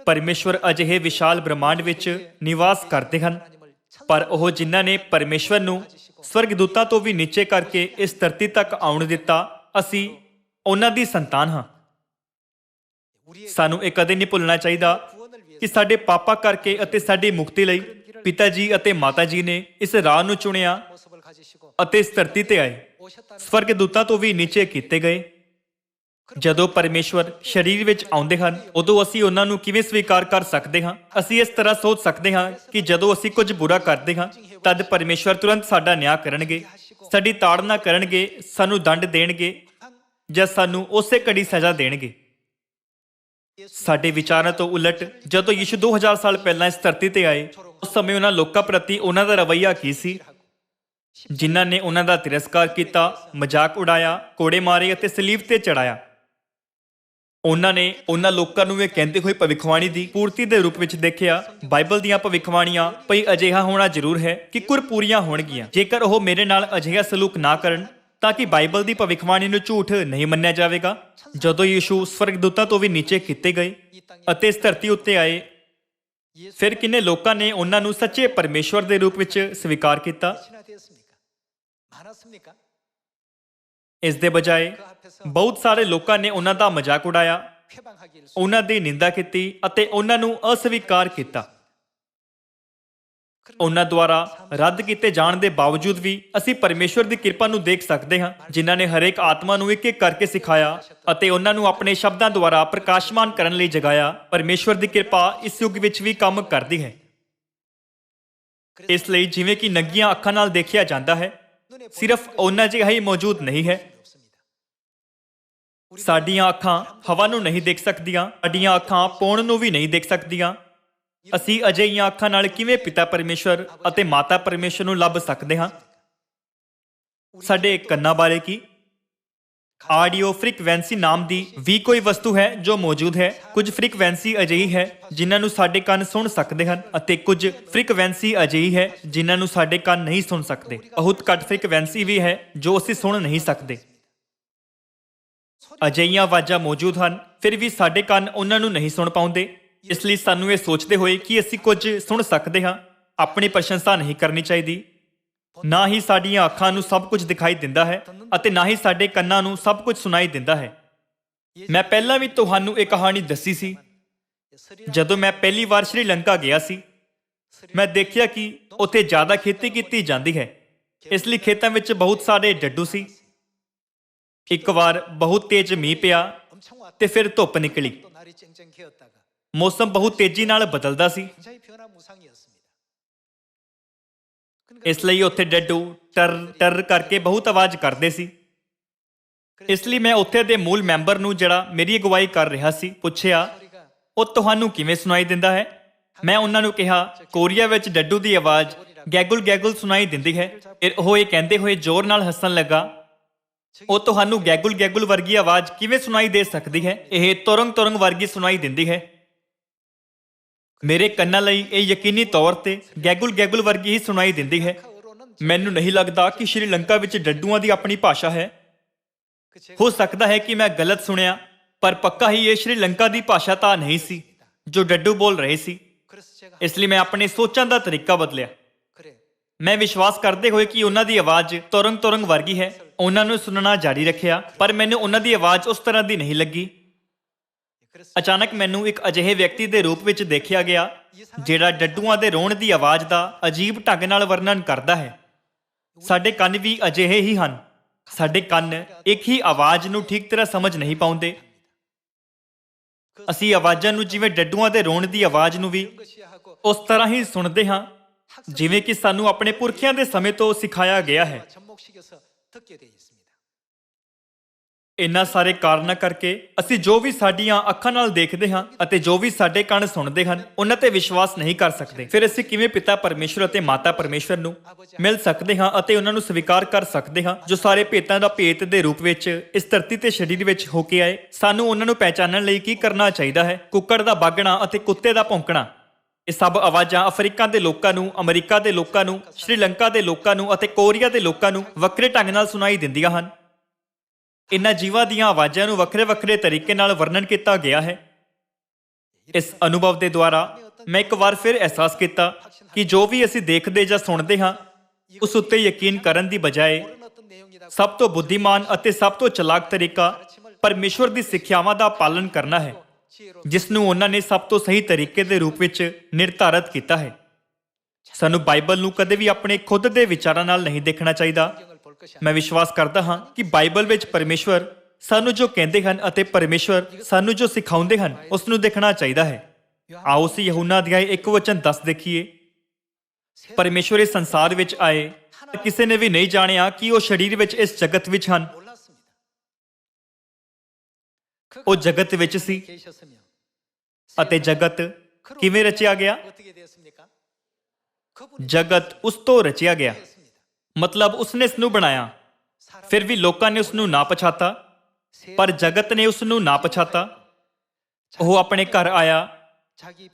ਪਰਮੇਸ਼ਵਰ ਅਜਿਹੇ ਵਿਸ਼ਾਲ ਬ੍ਰਹਿਮੰਡ ਵਿੱਚ ਨਿਵਾਸ ਕਰਦੇ ਹਨ, ਪਰ ਉਹ ਜਿਨ੍ਹਾਂ ਨੇ ਪਰਮੇਸ਼ਵਰ ਨੂੰ ਸਵਰਗਦੂਤਾਂ ਤੋਂ ਵੀ ਨੀਚੇ ਕਰਕੇ ਇਸ ਧਰਤੀ ਤੱਕ ਆਉਣ ਦਿੱਤਾ, ਅਸੀਂ ਉਹਨਾਂ ਦੀ ਸੰਤਾਨ ਹਾਂ। ਸਾਨੂੰ ਇਹ ਕਦੇ ਨਹੀਂ ਭੁੱਲਣਾ ਚਾਹੀਦਾ ਕਿ ਸਾਡੇ ਪਾਪਾਂ ਕਰਕੇ ਅਤੇ ਸਾਡੀ ਮੁਕਤੀ ਲਈ ਪਿਤਾ ਜੀ ਅਤੇ ਮਾਤਾ ਜੀ ਨੇ ਇਸ ਰਾਹ ਨੂੰ ਚੁਣਿਆ ਅਤੇ ਇਸ ਧਰਤੀ ਤੇ ਆਏ, ਸਵਰਗਦੂਤਾਂ ਤੋਂ ਵੀ ਨੀਚੇ ਕੀਤੇ ਗਏ। ਜਦੋਂ ਪਰਮੇਸ਼ਵਰ ਸਰੀਰ ਵਿੱਚ ਆਉਂਦੇ ਹਨ, ਉਦੋਂ ਅਸੀਂ ਉਹਨਾਂ ਨੂੰ ਕਿਵੇਂ ਸਵੀਕਾਰ ਕਰ ਸਕਦੇ ਹਾਂ? ਅਸੀਂ ਇਸ ਤਰ੍ਹਾਂ ਸੋਚ ਸਕਦੇ ਹਾਂ ਕਿ ਜਦੋਂ ਅਸੀਂ ਕੁਝ ਬੁਰਾ ਕਰਦੇ ਹਾਂ, ਤਦ ਪਰਮੇਸ਼ਵਰ ਤੁਰੰਤ ਸਾਡਾ ਨਿਆਂ ਕਰਨਗੇ, ਸਾਡੀ ਤਾੜਨਾ ਕਰਨਗੇ, ਸਾਨੂੰ ਦੰਡ ਦੇਣਗੇ ਜਾਂ ਸਾਨੂੰ ਉਸੇ ਘੜੀ ਸਜ਼ਾ ਦੇਣਗੇ। ਸਾਡੇ ਵਿਚਾਰਾਂ ਤੋਂ ਉਲਟ ਜਦੋਂ ਯਿਸੂ 2000 ਸਾਲ ਪਹਿਲਾਂ ਇਸ ਧਰਤੀ ਤੇ ਆਏ, ਉਸ ਸਮੇਂ ਉਹਨਾਂ ਲੋਕਾਂ ਪ੍ਰਤੀ ਉਹਨਾਂ ਦਾ ਰਵੱਈਆ ਕੀ ਸੀ ਜਿਨ੍ਹਾਂ ਨੇ ਉਹਨਾਂ ਦਾ ਤਿਰਸਕਾਰ ਕੀਤਾ, ਮਜ਼ਾਕ ਉਡਾਇਆ, ਕੋੜੇ ਮਾਰੇ ਅਤੇ ਸਲੀਬ ਤੇ ਚੜਾਇਆ। ਉਹਨਾਂ ਨੇ ਉਹਨਾਂ ਲੋਕਾਂ ਨੂੰ ਇਹ ਕਹਿੰਦੇ ਹੋਏ ਭਵਿੱਖਬਾਣੀ ਦੀ ਪੂਰਤੀ ਦੇ ਰੂਪ ਵਿੱਚ ਦੇਖਿਆ। ਬਾਈਬਲ ਦੀਆਂ ਭਵਿੱਖਬਾਣੀਆਂ ਭਈ ਅਜਿਹਾ ਹੋਣਾ ਜ਼ਰੂਰ ਹੈ ਕਿ ਕੁਰ ਪੂਰੀਆਂ ਹੋਣਗੀਆਂ। ਜੇਕਰ ਉਹ ਮੇਰੇ ਨਾਲ ਅਜਿਹਾ ਸਲੂਕ ਨਾ ਕਰਨ ਤਾਂ ਕਿ ਬਾਈਬਲ ਦੀ ਭਵਿੱਖਬਾਣੀ ਨੂੰ ਝੂਠ ਨਹੀਂ ਮੰਨਿਆ ਜਾਵੇਗਾ। ਜਦੋਂ ਯਿਸੂ ਸਵਰਗਦੂਤਾਂ ਤੋਂ ਵੀ ਨੀਚੇ ਕੀਤੇ ਗਏ ਅਤੇ ਇਸ ਧਰਤੀ ਉੱਤੇ ਆਏ, ਫਿਰ ਕਿੰਨੇ ਲੋਕਾਂ ਨੇ ਉਹਨਾਂ ਨੂੰ ਸੱਚੇ ਪਰਮੇਸ਼ਵਰ ਦੇ ਰੂਪ ਵਿੱਚ ਸਵੀਕਾਰ ਕੀਤਾ? ਇਸ ਦੇ ਬਜਾਏ ਬਹੁਤ ਸਾਰੇ ਲੋਕਾਂ ਨੇ ਉਹਨਾਂ ਦਾ ਮਜ਼ਾਕ ਉਡਾਇਆ, ਉਹਨਾਂ ਦੀ ਨਿੰਦਾ ਕੀਤੀ ਅਤੇ ਉਹਨਾਂ ਨੂੰ ਅਸਵੀਕਾਰ ਕੀਤਾ। ਉਹਨਾਂ ਦੁਆਰਾ ਰੱਦ ਕੀਤੇ ਜਾਣ ਦੇ ਬਾਵਜੂਦ ਵੀ ਅਸੀਂ ਪਰਮੇਸ਼ਵਰ ਦੀ ਕਿਰਪਾ ਨੂੰ ਦੇਖ ਸਕਦੇ ਹਾਂ, ਜਿਨ੍ਹਾਂ ਨੇ ਹਰੇਕ ਆਤਮਾ ਨੂੰ ਇੱਕ-ਇੱਕ ਕਰਕੇ ਸਿਖਾਇਆ ਅਤੇ ਉਹਨਾਂ ਨੂੰ ਆਪਣੇ ਸ਼ਬਦਾਂ ਦੁਆਰਾ ਪ੍ਰਕਾਸ਼ਮਾਨ ਕਰਨ ਲਈ ਜਗਾਇਆ। ਪਰਮੇਸ਼ਵਰ ਦੀ ਕਿਰਪਾ ਇਸ ਯੁੱਗ ਵਿੱਚ ਵੀ ਕੰਮ ਕਰਦੀ ਹੈ। ਇਸ ਲਈ ਜਿਵੇਂ ਕਿ ਨੰਗੀਆਂ ਅੱਖਾਂ ਨਾਲ ਦੇਖਿਆ ਜਾਂਦਾ ਹੈ, ਸਿਰਫ ਉਹਨਾਂ ਜਿਹਾ ਹੀ ਮੌਜੂਦ ਨਹੀਂ ਹੈ। ਸਾਡੀਆਂ ਅੱਖਾਂ ਹਵਾ ਨੂੰ ਨਹੀਂ ਦੇਖ ਸਕਦੀਆਂ, ਸਾਡੀਆਂ ਅੱਖਾਂ ਪੌਣ ਨੂੰ ਵੀ ਨਹੀਂ ਦੇਖ ਸਕਦੀਆਂ। ਅਸੀਂ ਅਜਿਹੀਆਂ ਅੱਖਾਂ ਨਾਲ ਕਿਵੇਂ ਪਿਤਾ ਪਰਮੇਸ਼ਵਰ ਅਤੇ ਮਾਤਾ ਪਰਮੇਸ਼ਵਰ ਨੂੰ ਲੱਭ ਸਕਦੇ ਹਾਂ? ਸਾਡੇ ਕੰਨਾਂ ਬਾਰੇ ਕੀ? ਆਡੀਓ ਫ੍ਰੀਕਵੈਂਸੀ ਨਾਮ ਦੀ ਵੀ ਕੋਈ ਵਸਤੂ ਹੈ ਜੋ ਮੌਜੂਦ ਹੈ। ਕੁਝ ਫ੍ਰੀਕਵੈਂਸੀ ਅਜਿਹੀ ਹੈ ਜਿਨ੍ਹਾਂ ਨੂੰ ਸਾਡੇ ਕੰਨ ਸੁਣ ਸਕਦੇ ਹਨ ਅਤੇ ਕੁਝ ਫ੍ਰੀਕਵੈਂਸੀ ਅਜਿਹੀ ਹੈ ਜਿਨ੍ਹਾਂ ਨੂੰ ਸਾਡੇ ਕੰਨ ਨਹੀਂ ਸੁਣ ਸਕਦੇ। ਬਹੁਤ ਘੱਟ ਫ੍ਰੀਕਵੈਂਸੀ ਵੀ ਹੈ ਜੋ ਅਸੀਂ ਸੁਣ ਨਹੀਂ ਸਕਦੇ। ਅਜਿਹੀਆਂ ਆਵਾਜ਼ਾਂ ਮੌਜੂਦ ਹਨ, ਫਿਰ ਵੀ ਸਾਡੇ ਕੰਨ ਉਹਨਾਂ ਨੂੰ ਨਹੀਂ ਸੁਣ ਪਾਉਂਦੇ। ਇਸ ਲਈ ਸਾਨੂੰ ਇਹ ਸੋਚਦੇ ਹੋਏ ਕਿ ਅਸੀਂ ਕੁਝ ਸੁਣ ਸਕਦੇ ਹਾਂ, ਆਪਣੀ ਪ੍ਰਸ਼ੰਸਾ ਨਹੀਂ ਕਰਨੀ ਚਾਹੀਦੀ। ਨਾ ਹੀ ਸਾਡੀਆਂ ਅੱਖਾਂ ਨੂੰ ਸਭ ਕੁਝ ਦਿਖਾਈ ਦਿੰਦਾ ਹੈ ਅਤੇ ਨਾ ਹੀ ਸਾਡੇ ਕੰਨਾਂ ਨੂੰ ਸਭ ਕੁਝ ਸੁਣਾਈ ਦਿੰਦਾ ਹੈ। ਮੈਂ ਪਹਿਲਾਂ ਵੀ ਤੁਹਾਨੂੰ ਇਹ ਕਹਾਣੀ ਦੱਸੀ ਸੀ। ਜਦੋਂ ਮੈਂ ਪਹਿਲੀ ਵਾਰ ਸ਼੍ਰੀਲੰਕਾ ਗਿਆ ਸੀ, ਮੈਂ ਦੇਖਿਆ ਕਿ ਉੱਥੇ ਜ਼ਿਆਦਾ ਖੇਤੀ ਕੀਤੀ ਜਾਂਦੀ ਹੈ, ਇਸ ਲਈ ਖੇਤਾਂ ਵਿੱਚ ਬਹੁਤ ਸਾਰੇ ਡੱਡੂ ਸੀ। ਇੱਕ ਵਾਰ ਬਹੁਤ ਤੇਜ਼ ਮੀਂਹ ਪਿਆ ਤੇ ਫਿਰ ਧੁੱਪ ਨਿਕਲੀ। ਮੌਸਮ ਬਹੁਤ ਤੇਜ਼ੀ ਨਾਲ ਬਦਲਦਾ ਸੀ, ਇਸ ਲਈ ਉੱਥੇ ਡੱਡੂ ਟਰ ਟਰ ਕਰਕੇ ਬਹੁਤ ਆਵਾਜ਼ ਕਰਦੇ ਸੀ। ਇਸ ਲਈ ਮੈਂ ਉੱਥੇ ਦੇ ਮੂਲ ਮੈਂਬਰ ਨੂੰ, ਜਿਹੜਾ ਮੇਰੀ ਅਗਵਾਈ ਕਰ ਰਿਹਾ ਸੀ, ਪੁੱਛਿਆ, ਉਹ ਤੁਹਾਨੂੰ ਕਿਵੇਂ ਸੁਣਾਈ ਦਿੰਦਾ ਹੈ? ਮੈਂ ਉਹਨਾਂ ਨੂੰ ਕਿਹਾ, ਕੋਰੀਆ ਵਿੱਚ ਡੱਡੂ ਦੀ ਆਵਾਜ਼ ਗੈਗੁਲ ਗੈਗੁਲ ਸੁਣਾਈ ਦਿੰਦੀ ਹੈ। ਉਹ ਇਹ ਕਹਿੰਦੇ ਹੋਏ ਜ਼ੋਰ ਨਾਲ ਹੱਸਣ ਲੱਗਾ। ਉਹ ਤੁਹਾਨੂੰ ਗੈਗੁਲ ਗੈਗੁਲ ਵਰਗੀ ਆਵਾਜ਼ ਕਿਵੇਂ ਸੁਣਾਈ ਦੇ ਸਕਦੀ ਹੈ? ਇਹ ਤੁਰੰਗ ਤੁਰੰਗ ਵਰਗੀ ਸੁਣਾਈ ਦਿੰਦੀ ਹੈ। ਮੇਰੇ ਕੰਨਾਂ ਲਈ ਇਹ ਯਕੀਨੀ ਤੌਰ ਤੇ ਗੈਗੁਲ ਗੈਗੁਲ ਵਰਗੀ ਹੀ ਸੁਣਾਈ ਦਿੰਦੀ ਹੈ। ਮੈਨੂੰ ਨਹੀਂ ਲੱਗਦਾ ਕਿ ਸ਼੍ਰੀਲੰਕਾ ਵਿੱਚ ਡੱਡੂਆਂ ਦੀ ਆਪਣੀ ਭਾਸ਼ਾ ਹੈ। ਹੋ ਸਕਦਾ ਹੈ ਕਿ ਮੈਂ ਗਲਤ ਸੁਣਿਆ, ਪਰ ਪੱਕਾ ਹੀ ਇਹ ਸ਼੍ਰੀਲੰਕਾ ਦੀ ਭਾਸ਼ਾ ਤਾਂ ਨਹੀਂ ਸੀ ਜੋ ਡੱਡੂ ਬੋਲ ਰਹੇ ਸੀ। ਇਸ ਲਈ ਮੈਂ ਆਪਣੇ ਸੋਚਣ ਦਾ ਤਰੀਕਾ ਬਦਲਿਆ। ਮੈਂ ਵਿਸ਼ਵਾਸ ਕਰਦੇ ਹੋਏ ਕਿ ਉਹਨਾਂ ਦੀ ਆਵਾਜ਼ ਤੁਰੰਗ ਤੁਰੰਗ ਵਰਗੀ ਹੈ, ਉਹਨਾਂ ਨੂੰ ਸੁਣਨਾ ਜਾਰੀ ਰੱਖਿਆ, ਪਰ ਮੈਨੂੰ ਉਹਨਾਂ ਦੀ ਆਵਾਜ਼ ਉਸ ਤਰ੍ਹਾਂ ਦੀ ਨਹੀਂ ਲੱਗੀ। ਅਚਾਨਕ ਮੈਨੂੰ ਇੱਕ ਅਜਿਹੇ ਵਿਅਕਤੀ ਦੇ ਰੂਪ ਵਿੱਚ ਦੇਖਿਆ ਗਿਆ ਜਿਹੜਾ ਡੱਡੂਆਂ ਦੇ ਰੋਣ ਦੀ ਆਵਾਜ਼ ਦਾ ਅਜੀਬ ਢੰਗ ਨਾਲ ਵਰਣਨ ਕਰਦਾ ਹੈ। ਸਾਡੇ ਕੰਨ ਵੀ ਅਜਿਹੇ ਹੀ ਹਨ। ਸਾਡੇ ਕੰਨ ਇੱਕ ਹੀ ਆਵਾਜ਼ ਨੂੰ ਠੀਕ ਤਰ੍ਹਾਂ ਸਮਝ ਨਹੀਂ ਪਾਉਂਦੇ। ਅਸੀਂ ਆਵਾਜ਼ਾਂ ਨੂੰ, ਜਿਵੇਂ ਡੱਡੂਆਂ ਦੇ ਰੋਣ ਦੀ ਆਵਾਜ਼ ਨੂੰ ਵੀ ਉਸ ਤਰ੍ਹਾਂ ਹੀ ਸੁਣਦੇ ਹਾਂ ਜਿਵੇਂ ਕਿ ਸਾਨੂੰ ਆਪਣੇ ਪੁਰਖਿਆਂ ਦੇ ਸਮੇਂ ਤੋਂ ਸਿਖਾਇਆ ਗਿਆ ਹੈ। ਇਨ੍ਹਾਂ ਸਾਰੇ ਕਾਰਨਾਂ ਕਰਕੇ ਅਸੀਂ ਜੋ ਵੀ ਸਾਡੀਆਂ ਅੱਖਾਂ ਨਾਲ ਦੇਖਦੇ ਹਾਂ ਅਤੇ ਜੋ ਵੀ ਸਾਡੇ ਕੰਨ ਸੁਣਦੇ ਹਨ, ਉਹਨਾਂ ਤੇ ਵਿਸ਼ਵਾਸ ਨਹੀਂ ਕਰ ਸਕਦੇ। ਫਿਰ ਅਸੀਂ ਕਿਵੇਂ ਪਿਤਾ ਪਰਮੇਸ਼ਵਰ ਅਤੇ ਮਾਤਾ ਪਰਮੇਸ਼ਵਰ ਨੂੰ ਮਿਲ ਸਕਦੇ ਹਾਂ ਅਤੇ ਉਹਨਾਂ ਨੂੰ ਸਵੀਕਾਰ ਕਰ ਸਕਦੇ ਹਾਂ, ਜੋ ਸਾਰੇ ਭੇਤਾਂ ਦਾ ਭੇਤ ਦੇ ਰੂਪ ਵਿੱਚ ਇਸ ਧਰਤੀ ਤੇ ਸਰੀਰ ਵਿੱਚ ਹੋ ਕੇ ਆਏ? ਸਾਨੂੰ ਉਹਨਾਂ ਨੂੰ ਪਹਿਚਾਨਣ ਲਈ ਕੀ ਕਰਨਾ ਚਾਹੀਦਾ ਹੈ? ਕੁੱਕੜ ਦਾ ਬਾਗਣਾ ਅਤੇ ਕੁੱਤੇ ਦਾ ਭੌਂਕਣਾ, ਇਹ ਸਭ ਆਵਾਜ਼ਾਂ ਅਫਰੀਕਾ ਦੇ ਲੋਕਾਂ ਨੂੰ, ਅਮਰੀਕਾ ਦੇ ਲੋਕਾਂ ਨੂੰ, ਸ਼੍ਰੀਲੰਕਾ ਦੇ ਲੋਕਾਂ ਨੂੰ ਅਤੇ ਕੋਰੀਆ ਦੇ ਲੋਕਾਂ ਨੂੰ ਵੱਖਰੇ ਢੰਗ ਨਾਲ ਸੁਣਾਈ ਦਿੰਦੀਆਂ ਹਨ। ਇਨ੍ਹਾਂ ਜੀਵਾਂ ਦੀਆਂ ਆਵਾਜ਼ਾਂ ਨੂੰ ਵੱਖਰੇ ਵੱਖਰੇ ਤਰੀਕੇ ਨਾਲ ਵਰਣਨ ਕੀਤਾ ਗਿਆ ਹੈ। ਇਸ ਅਨੁਭਵ ਦੇ ਦੁਆਰਾ ਮੈਂ ਇੱਕ ਵਾਰ ਫਿਰ ਅਹਿਸਾਸ ਕੀਤਾ ਕਿ ਜੋ ਵੀ ਅਸੀਂ ਦੇਖਦੇ ਜਾਂ ਸੁਣਦੇ ਹਾਂ, ਉਸ ਉੱਤੇ ਯਕੀਨ ਕਰਨ ਦੀ ਬਜਾਏ ਸਭ ਤੋਂ ਬੁੱਧੀਮਾਨ ਅਤੇ ਸਭ ਤੋਂ ਚਲਾਕ ਤਰੀਕਾ ਪਰਮੇਸ਼ਵਰ ਦੀ ਸਿੱਖਿਆਵਾਂ ਦਾ ਪਾਲਣ ਕਰਨਾ ਹੈ, ਜਿਸ ਨੂੰ ਉਹਨਾਂ ਨੇ ਸਭ ਤੋਂ ਸਹੀ ਤਰੀਕੇ ਦੇ ਰੂਪ ਵਿੱਚ ਨਿਰਧਾਰਤ ਕੀਤਾ ਹੈ। ਸਾਨੂੰ ਬਾਈਬਲ ਨੂੰ ਕਦੇ ਵੀ ਆਪਣੇ ਖੁਦ ਦੇ ਵਿਚਾਰਾਂ ਨਾਲ ਨਹੀਂ ਦੇਖਣਾ ਚਾਹੀਦਾ। ਮੈਂ ਵਿਸ਼ਵਾਸ ਕਰਦਾ ਹਾਂ ਕਿ ਬਾਈਬਲ ਵਿੱਚ ਪਰਮੇਸ਼ਵਰ ਸਾਨੂੰ ਜੋ ਕਹਿੰਦੇ ਹਨ ਅਤੇ ਪਰਮੇਸ਼ਵਰ ਸਾਨੂੰ ਜੋ ਸਿਖਾਉਂਦੇ ਹਨ, ਉਸ ਨੂੰ ਦੇਖਣਾ ਚਾਹੀਦਾ ਹੈ। ਆਓ ਅਸੀਂ ਯਹੂਨਾ ਅਧਿਆਇ 1:10 ਦੇਖੀਏ। ਪਰਮੇਸ਼ਵਰ ਇਸ ਸੰਸਾਰ ਵਿੱਚ ਆਏ, ਕਿਸੇ ਨੇ ਵੀ ਨਹੀਂ ਜਾਣਿਆ ਕਿ ਉਹ ਸਰੀਰ ਵਿੱਚ ਇਸ ਜਗਤ ਵਿੱਚ ਹਨ। ਉਹ ਜਗਤ ਵਿੱਚ ਸੀ ਅਤੇ ਜਗਤ ਕਿਵੇਂ ਰਚਿਆ ਗਿਆ? ਜਗਤ ਉਸ ਤੋਂ ਰਚਿਆ ਗਿਆ, ਮਤਲਬ ਉਸਨੇ ਇਸ ਨੂੰ ਬਣਾਇਆ। ਫਿਰ ਵੀ ਲੋਕਾਂ ਨੇ ਉਸ ਨੂੰ ਨਾ ਪਛਾਤਾ, ਪਰ ਜਗਤ ਨੇ ਉਸ ਨੂੰ ਨਾ ਪਛਾਤਾ। ਉਹ ਆਪਣੇ ਘਰ ਆਇਆ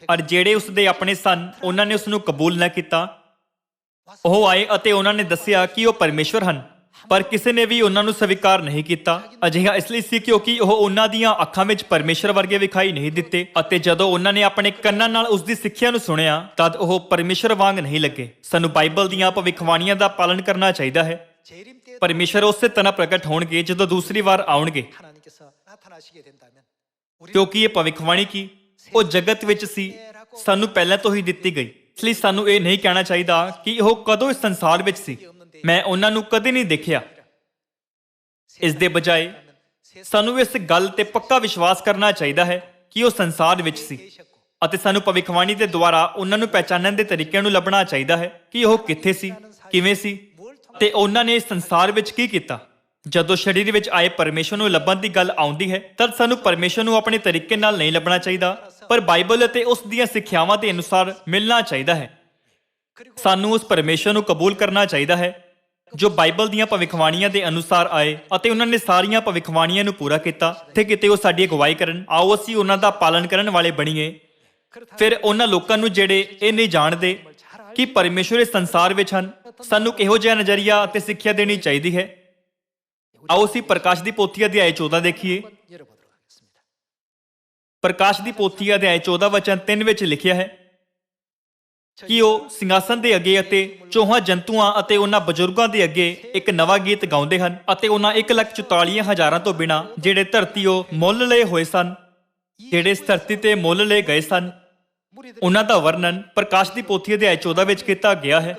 ਔਰ ਜਿਹੜੇ ਉਸ ਦੇ ਆਪਣੇ ਸਨ, ਉਹਨਾਂ ਨੇ ਉਸ ਨੂੰ ਕਬੂਲ ਨਾ ਕੀਤਾ। ਉਹ ਆਏ ਅਤੇ ਉਹਨਾਂ ਨੇ ਦੱਸਿਆ ਕਿ ਉਹ ਪਰਮੇਸ਼ਵਰ ਹਨ, ਪਰ ਕਿਸੇ ਨੇ ਵੀ ਉਹਨਾਂ ਨੂੰ ਸਵੀਕਾਰ ਨਹੀਂ ਕੀਤਾ। ਅਜਿਹਾ ਇਸ ਲਈ ਸੀ ਕਿਉਂਕਿ ਉਹ ਉਹਨਾਂ ਦੀਆਂ ਅੱਖਾਂ ਵਿੱਚ ਪਰਮੇਸ਼ਵਰ ਵਰਗੇ ਵਿਖਾਈ ਨਹੀਂ ਦਿੱਤੇ, ਅਤੇ ਜਦੋਂ ਉਹਨਾਂ ਨੇ ਆਪਣੇ ਕੰਨਾਂ ਨਾਲ ਉਸ ਦੀ ਸਿੱਖਿਆ ਨੂੰ ਸੁਣਿਆ ਤਦ ਉਹ ਪਰਮੇਸ਼ਵਰ ਵਾਂਗ ਨਹੀਂ ਲੱਗੇ। ਸਾਨੂੰ ਬਾਈਬਲ ਦੀਆਂ ਭਵਿੱਖਬਾਣੀਆਂ ਦਾ ਪਾਲਣ ਕਰਨਾ ਚਾਹੀਦਾ ਹੈ। ਪਰਮੇਸ਼ਵਰ ਉਸੇ ਤਰ੍ਹਾਂ ਪ੍ਰਗਟ ਹੋਣਗੇ ਜਦੋਂ ਦੂਸਰੀ ਵਾਰ ਆਉਣਗੇ, ਕਿਉਂਕਿ ਇਹ ਭਵਿੱਖਬਾਣੀ ਕੀ ਉਹ ਜਗਤ ਵਿੱਚ ਸੀ, ਸਾਨੂੰ ਪਹਿਲਾਂ ਤੋਂ ਹੀ ਦਿੱਤੀ ਗਈ। ਇਸ ਲਈ ਸਾਨੂੰ ਇਹ ਨਹੀਂ ਕਹਿਣਾ ਚਾਹੀਦਾ ਕਿ ਉਹ ਕਦੋਂ ਇਸ ਸੰਸਾਰ ਵਿੱਚ ਸੀ, ਮੈਂ ਉਹਨਾਂ ਨੂੰ ਕਦੇ ਨਹੀਂ ਦੇਖਿਆ। ਇਸ ਦੇ ਬਜਾਏ ਸਾਨੂੰ ਇਸ ਗੱਲ ਤੇ ਪੱਕਾ ਵਿਸ਼ਵਾਸ ਕਰਨਾ ਚਾਹੀਦਾ ਹੈ ਕਿ ਉਹ ਸੰਸਾਰ ਵਿੱਚ ਸੀ, ਅਤੇ ਸਾਨੂੰ ਭਵਿੱਖਬਾਣੀ ਦੇ ਦੁਆਰਾ ਉਹਨਾਂ ਨੂੰ ਪਹਿਚਾਨਣ ਦੇ ਤਰੀਕਿਆਂ ਨੂੰ ਲੱਭਣਾ ਚਾਹੀਦਾ ਹੈ ਕਿ ਉਹ ਕਿੱਥੇ ਸੀ, ਕਿਵੇਂ ਸੀ, ਤੇ ਉਹਨਾਂ ਨੇ ਇਸ ਸੰਸਾਰ ਵਿੱਚ ਕੀ ਕੀਤਾ। ਜਦੋਂ ਸਰੀਰ ਵਿੱਚ ਆਏ ਪਰਮੇਸ਼ਰ ਨੂੰ ਲੱਭਣ ਦੀ ਗੱਲ ਆਉਂਦੀ ਹੈ ਤਦ ਸਾਨੂੰ ਪਰਮੇਸ਼ਰ ਨੂੰ ਆਪਣੇ ਤਰੀਕੇ ਨਾਲ ਨਹੀਂ ਲੱਭਣਾ ਚਾਹੀਦਾ, ਪਰ ਬਾਈਬਲ ਅਤੇ ਉਸ ਦੀਆਂ ਸਿੱਖਿਆਵਾਂ ਦੇ ਅਨੁਸਾਰ ਮਿਲਣਾ ਚਾਹੀਦਾ ਹੈ। ਸਾਨੂੰ ਉਸ ਪਰਮੇਸ਼ਰ ਨੂੰ ਕਬੂਲ ਕਰਨਾ ਚਾਹੀਦਾ ਹੈ ਜੋ ਬਾਈਬਲ ਦੀਆਂ ਭਵਿੱਖਬਾਣੀਆਂ ਦੇ ਅਨੁਸਾਰ ਆਏ ਅਤੇ ਉਹਨਾਂ ਨੇ ਸਾਰੀਆਂ ਭਵਿੱਖਬਾਣੀਆਂ ਨੂੰ ਪੂਰਾ ਕੀਤਾ ਤੇ ਕਿਤੇ ਉਹ ਸਾਡੀ ਅਗਵਾਈ ਕਰਨ। ਆਓ ਅਸੀਂ ਉਹਨਾਂ ਦਾ ਪਾਲਨ ਕਰਨ ਵਾਲੇ ਬਣੀਏ। ਫਿਰ ਉਹਨਾਂ ਲੋਕਾਂ ਨੂੰ ਜਿਹੜੇ ਇਹ ਨਹੀਂ ਜਾਣਦੇ ਕਿ ਪਰਮੇਸ਼ਰ ਇਸ ਸੰਸਾਰ ਵਿੱਚ ਹਨ, ਸਾਨੂੰ ਕਿਹੋ ਜਿਹਾ ਨਜ਼ਰੀਆ ਅਤੇ ਸਿੱਖਿਆ ਦੇਣੀ ਚਾਹੀਦੀ ਹੈ। ਆਓ ਅਸੀਂ ਪ੍ਰਕਾਸ਼ ਦੀ ਪੋਥੀ ਅਧਿਆਇ 14 ਦੇਖੀਏ। ਪ੍ਰਕਾਸ਼ ਦੀ ਪੋਥੀ ਅਧਿਆਇ 14 ਵਚਨ 3 ਵਿੱਚ ਲਿਖਿਆ ਹੈ ਕਿ ਉਹ ਸਿੰਘਾਸਨ ਦੇ ਅੱਗੇ ਅਤੇ ਚੌਹਾਂ ਜੰਤੂਆਂ ਅਤੇ ਉਹਨਾਂ ਬਜ਼ੁਰਗਾਂ ਦੇ ਅੱਗੇ ਇੱਕ ਨਵਾਂ ਗੀਤ ਗਾਉਂਦੇ ਹਨ ਅਤੇ ਉਹਨਾਂ 1,44,000 ਤੋਂ ਬਿਨਾਂ ਜਿਹੜੇ ਧਰਤੀ ਉਹ ਮੁੱਲ ਲਏ ਹੋਏ ਸਨ, ਜਿਹੜੇ ਇਸ ਧਰਤੀ ਤੇ ਮੁੱਲ ਲਏ ਗਏ ਸਨ, ਉਹਨਾਂ ਦਾ ਵਰਣਨ ਪ੍ਰਕਾਸ਼ ਦੀ ਪੋਥੀ ਅਧਿਆਇ 14 ਵਿੱਚ ਕੀਤਾ ਗਿਆ ਹੈ।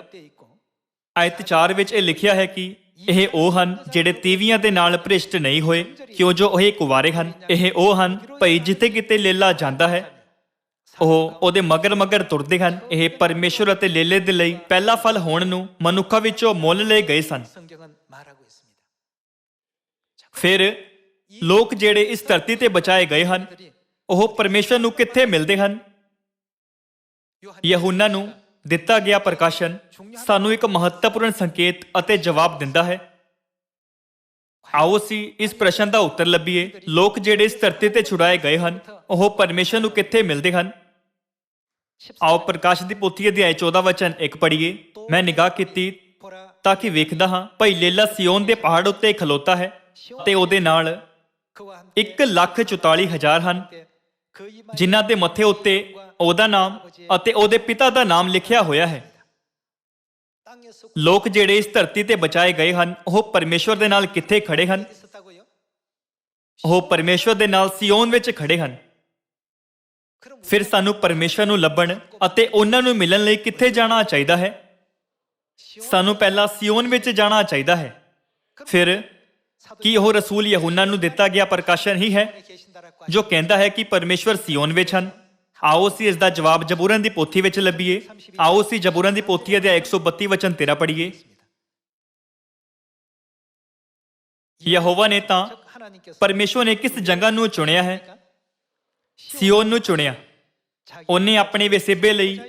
ਆਇਤ 4 ਵਿੱਚ ਇਹ ਲਿਖਿਆ ਹੈ ਕਿ ਇਹ ਉਹ ਹਨ ਜਿਹੜੇ ਤੀਵੀਆਂ ਦੇ ਨਾਲ ਭ੍ਰਿਸ਼ਟ ਨਹੀਂ ਹੋਏ, ਕਿਉਂ ਜੋ ਇਹ ਕੁਵਾਰੇ ਹਨ। ਇਹ ਉਹ ਹਨ ਭਈ ਜਿੱਥੇ ਕਿਤੇ ਲੇਲਾ ਜਾਂਦਾ ਹੈ ਉਹ ਉਹਦੇ ਮਗਰ ਮਗਰ ਤੁਰਦੇ ਹਨ। ਇਹ ਪਰਮੇਸ਼ਰ ਅਤੇ ਲੇਲੇ ਦੇ ਲਈ ਪਹਿਲਾ ਫਲ ਹੋਣ ਨੂੰ ਮਨੁੱਖਾਂ ਵਿੱਚੋਂ ਮੁੱਲ ਲਏ ਗਏ ਸਨ। ਫਿਰ ਲੋਕ ਜਿਹੜੇ ਇਸ ਧਰਤੀ ਤੇ ਬਚਾਏ ਗਏ ਹਨ ਉਹ ਪਰਮੇਸ਼ਰ ਨੂੰ ਕਿੱਥੇ ਮਿਲਦੇ ਹਨ? ਯਹੂਨਾ ਨੂੰ ਦਿੱਤਾ ਗਿਆ ਪ੍ਰਕਾਸ਼ਨ ਸਾਨੂੰ ਇੱਕ ਮਹੱਤਵਪੂਰਨ ਸੰਕੇਤ ਅਤੇ ਜਵਾਬ ਦਿੰਦਾ ਹੈ। ਆਓ ਅਸੀਂ ਇਸ ਪ੍ਰਸ਼ਨ ਦਾ ਉੱਤਰ ਲੱਭੀਏ। ਲੋਕ ਜਿਹੜੇ ਇਸ ਧਰਤੀ ਤੇ ਛੁਡਾਏ ਗਏ ਹਨ ਉਹ ਪਰਮੇਸ਼ਰ ਨੂੰ ਕਿੱਥੇ ਮਿਲਦੇ ਹਨ? ਆਓ ਪ੍ਰਕਾਸ਼ ਦੀ ਪੋਥੀ ਅਧਿਆਇ 14 ਵਚਨ 1 ਪੜ੍ਹੀਏ। ਮੈਂ ਨਿਗਾਹ ਕੀਤੀ ਤਾਂ ਕਿ ਵੇਖਦਾ ਹਾਂ ਭਈ ਲੇਲਾ ਸਿਯੋਨ ਦੇ ਪਹਾੜ ਉੱਤੇ ਖਲੋਤਾ ਹੈ ਤੇ ਉਹਦੇ ਨਾਲ 1,44,000 ਹਨ ਜਿਨ੍ਹਾਂ ਦੇ ਮੱਥੇ ਉੱਤੇ ਉਹਦਾ ਨਾਮ ਅਤੇ ਉਹਦੇ ਪਿਤਾ ਦਾ ਨਾਮ ਲਿਖਿਆ ਹੋਇਆ ਹੈ। ਲੋਕ ਜਿਹੜੇ ਇਸ ਧਰਤੀ ਤੇ ਬਚਾਏ ਗਏ ਹਨ ਉਹ ਪਰਮੇਸ਼ਵਰ ਦੇ ਨਾਲ ਕਿੱਥੇ ਖੜੇ ਹਨ? ਉਹ ਪਰਮੇਸ਼ਵਰ ਦੇ ਨਾਲ ਸਿਯੋਨ ਵਿੱਚ ਖੜੇ ਹਨ। ਫਿਰ ਸਾਨੂੰ ਪਰਮੇਸ਼ਵਰ ਨੂੰ ਲੱਭਣ ਅਤੇ ਉਹਨਾਂ ਨੂੰ ਮਿਲਣ ਲਈ ਕਿੱਥੇ ਜਾਣਾ ਚਾਹੀਦਾ ਹੈ? ਸਾਨੂੰ ਪਹਿਲਾਂ ਸਿਯੋਨ ਵਿੱਚ ਜਾਣਾ ਚਾਹੀਦਾ ਹੈ। ਫਿਰ ਕੀ ਉਹ ਰਸੂਲ ਯਹੂਨਾ ਨੂੰ ਦਿੱਤਾ ਗਿਆ ਪ੍ਰਕਾਸ਼ਨ ਹੀ ਹੈ ਜੋ ਕਹਿੰਦਾ ਹੈ ਕਿ ਪਰਮੇਸ਼ਵਰ ਸਿਯੋਨ ਵਿੱਚ ਹਨ? ਆਓ ਅਸੀਂ ਇਸ ਦਾ ਜਵਾਬ ਜ਼ਬੂਰਨ ਦੀ ਪੋਥੀ ਵਿੱਚ ਲੱਭੀਏ। ਆਓ ਅਸੀਂ ਜ਼ਬੂਰਨ ਦੀ ਪੋਥੀ ਅਧਿਆਇ 132 ਵਚਨ 13 ਪੜ੍ਹੀਏ। ਯਹੋਵਾ ਨੇ ਤਾਂ ਪਰਮੇਸ਼ਵਰ ਨੇ ਕਿਸ ਜਗ੍ਹਾ ਨੂੰ ਚੁਣਿਆ ਹੈ? ਸਿਯੋਨ ਨੂੰ ਚੁਣਿਆ। ਉਹਨੇ ਆਪਣੇ ਵਸੇਬੇ ਲਈ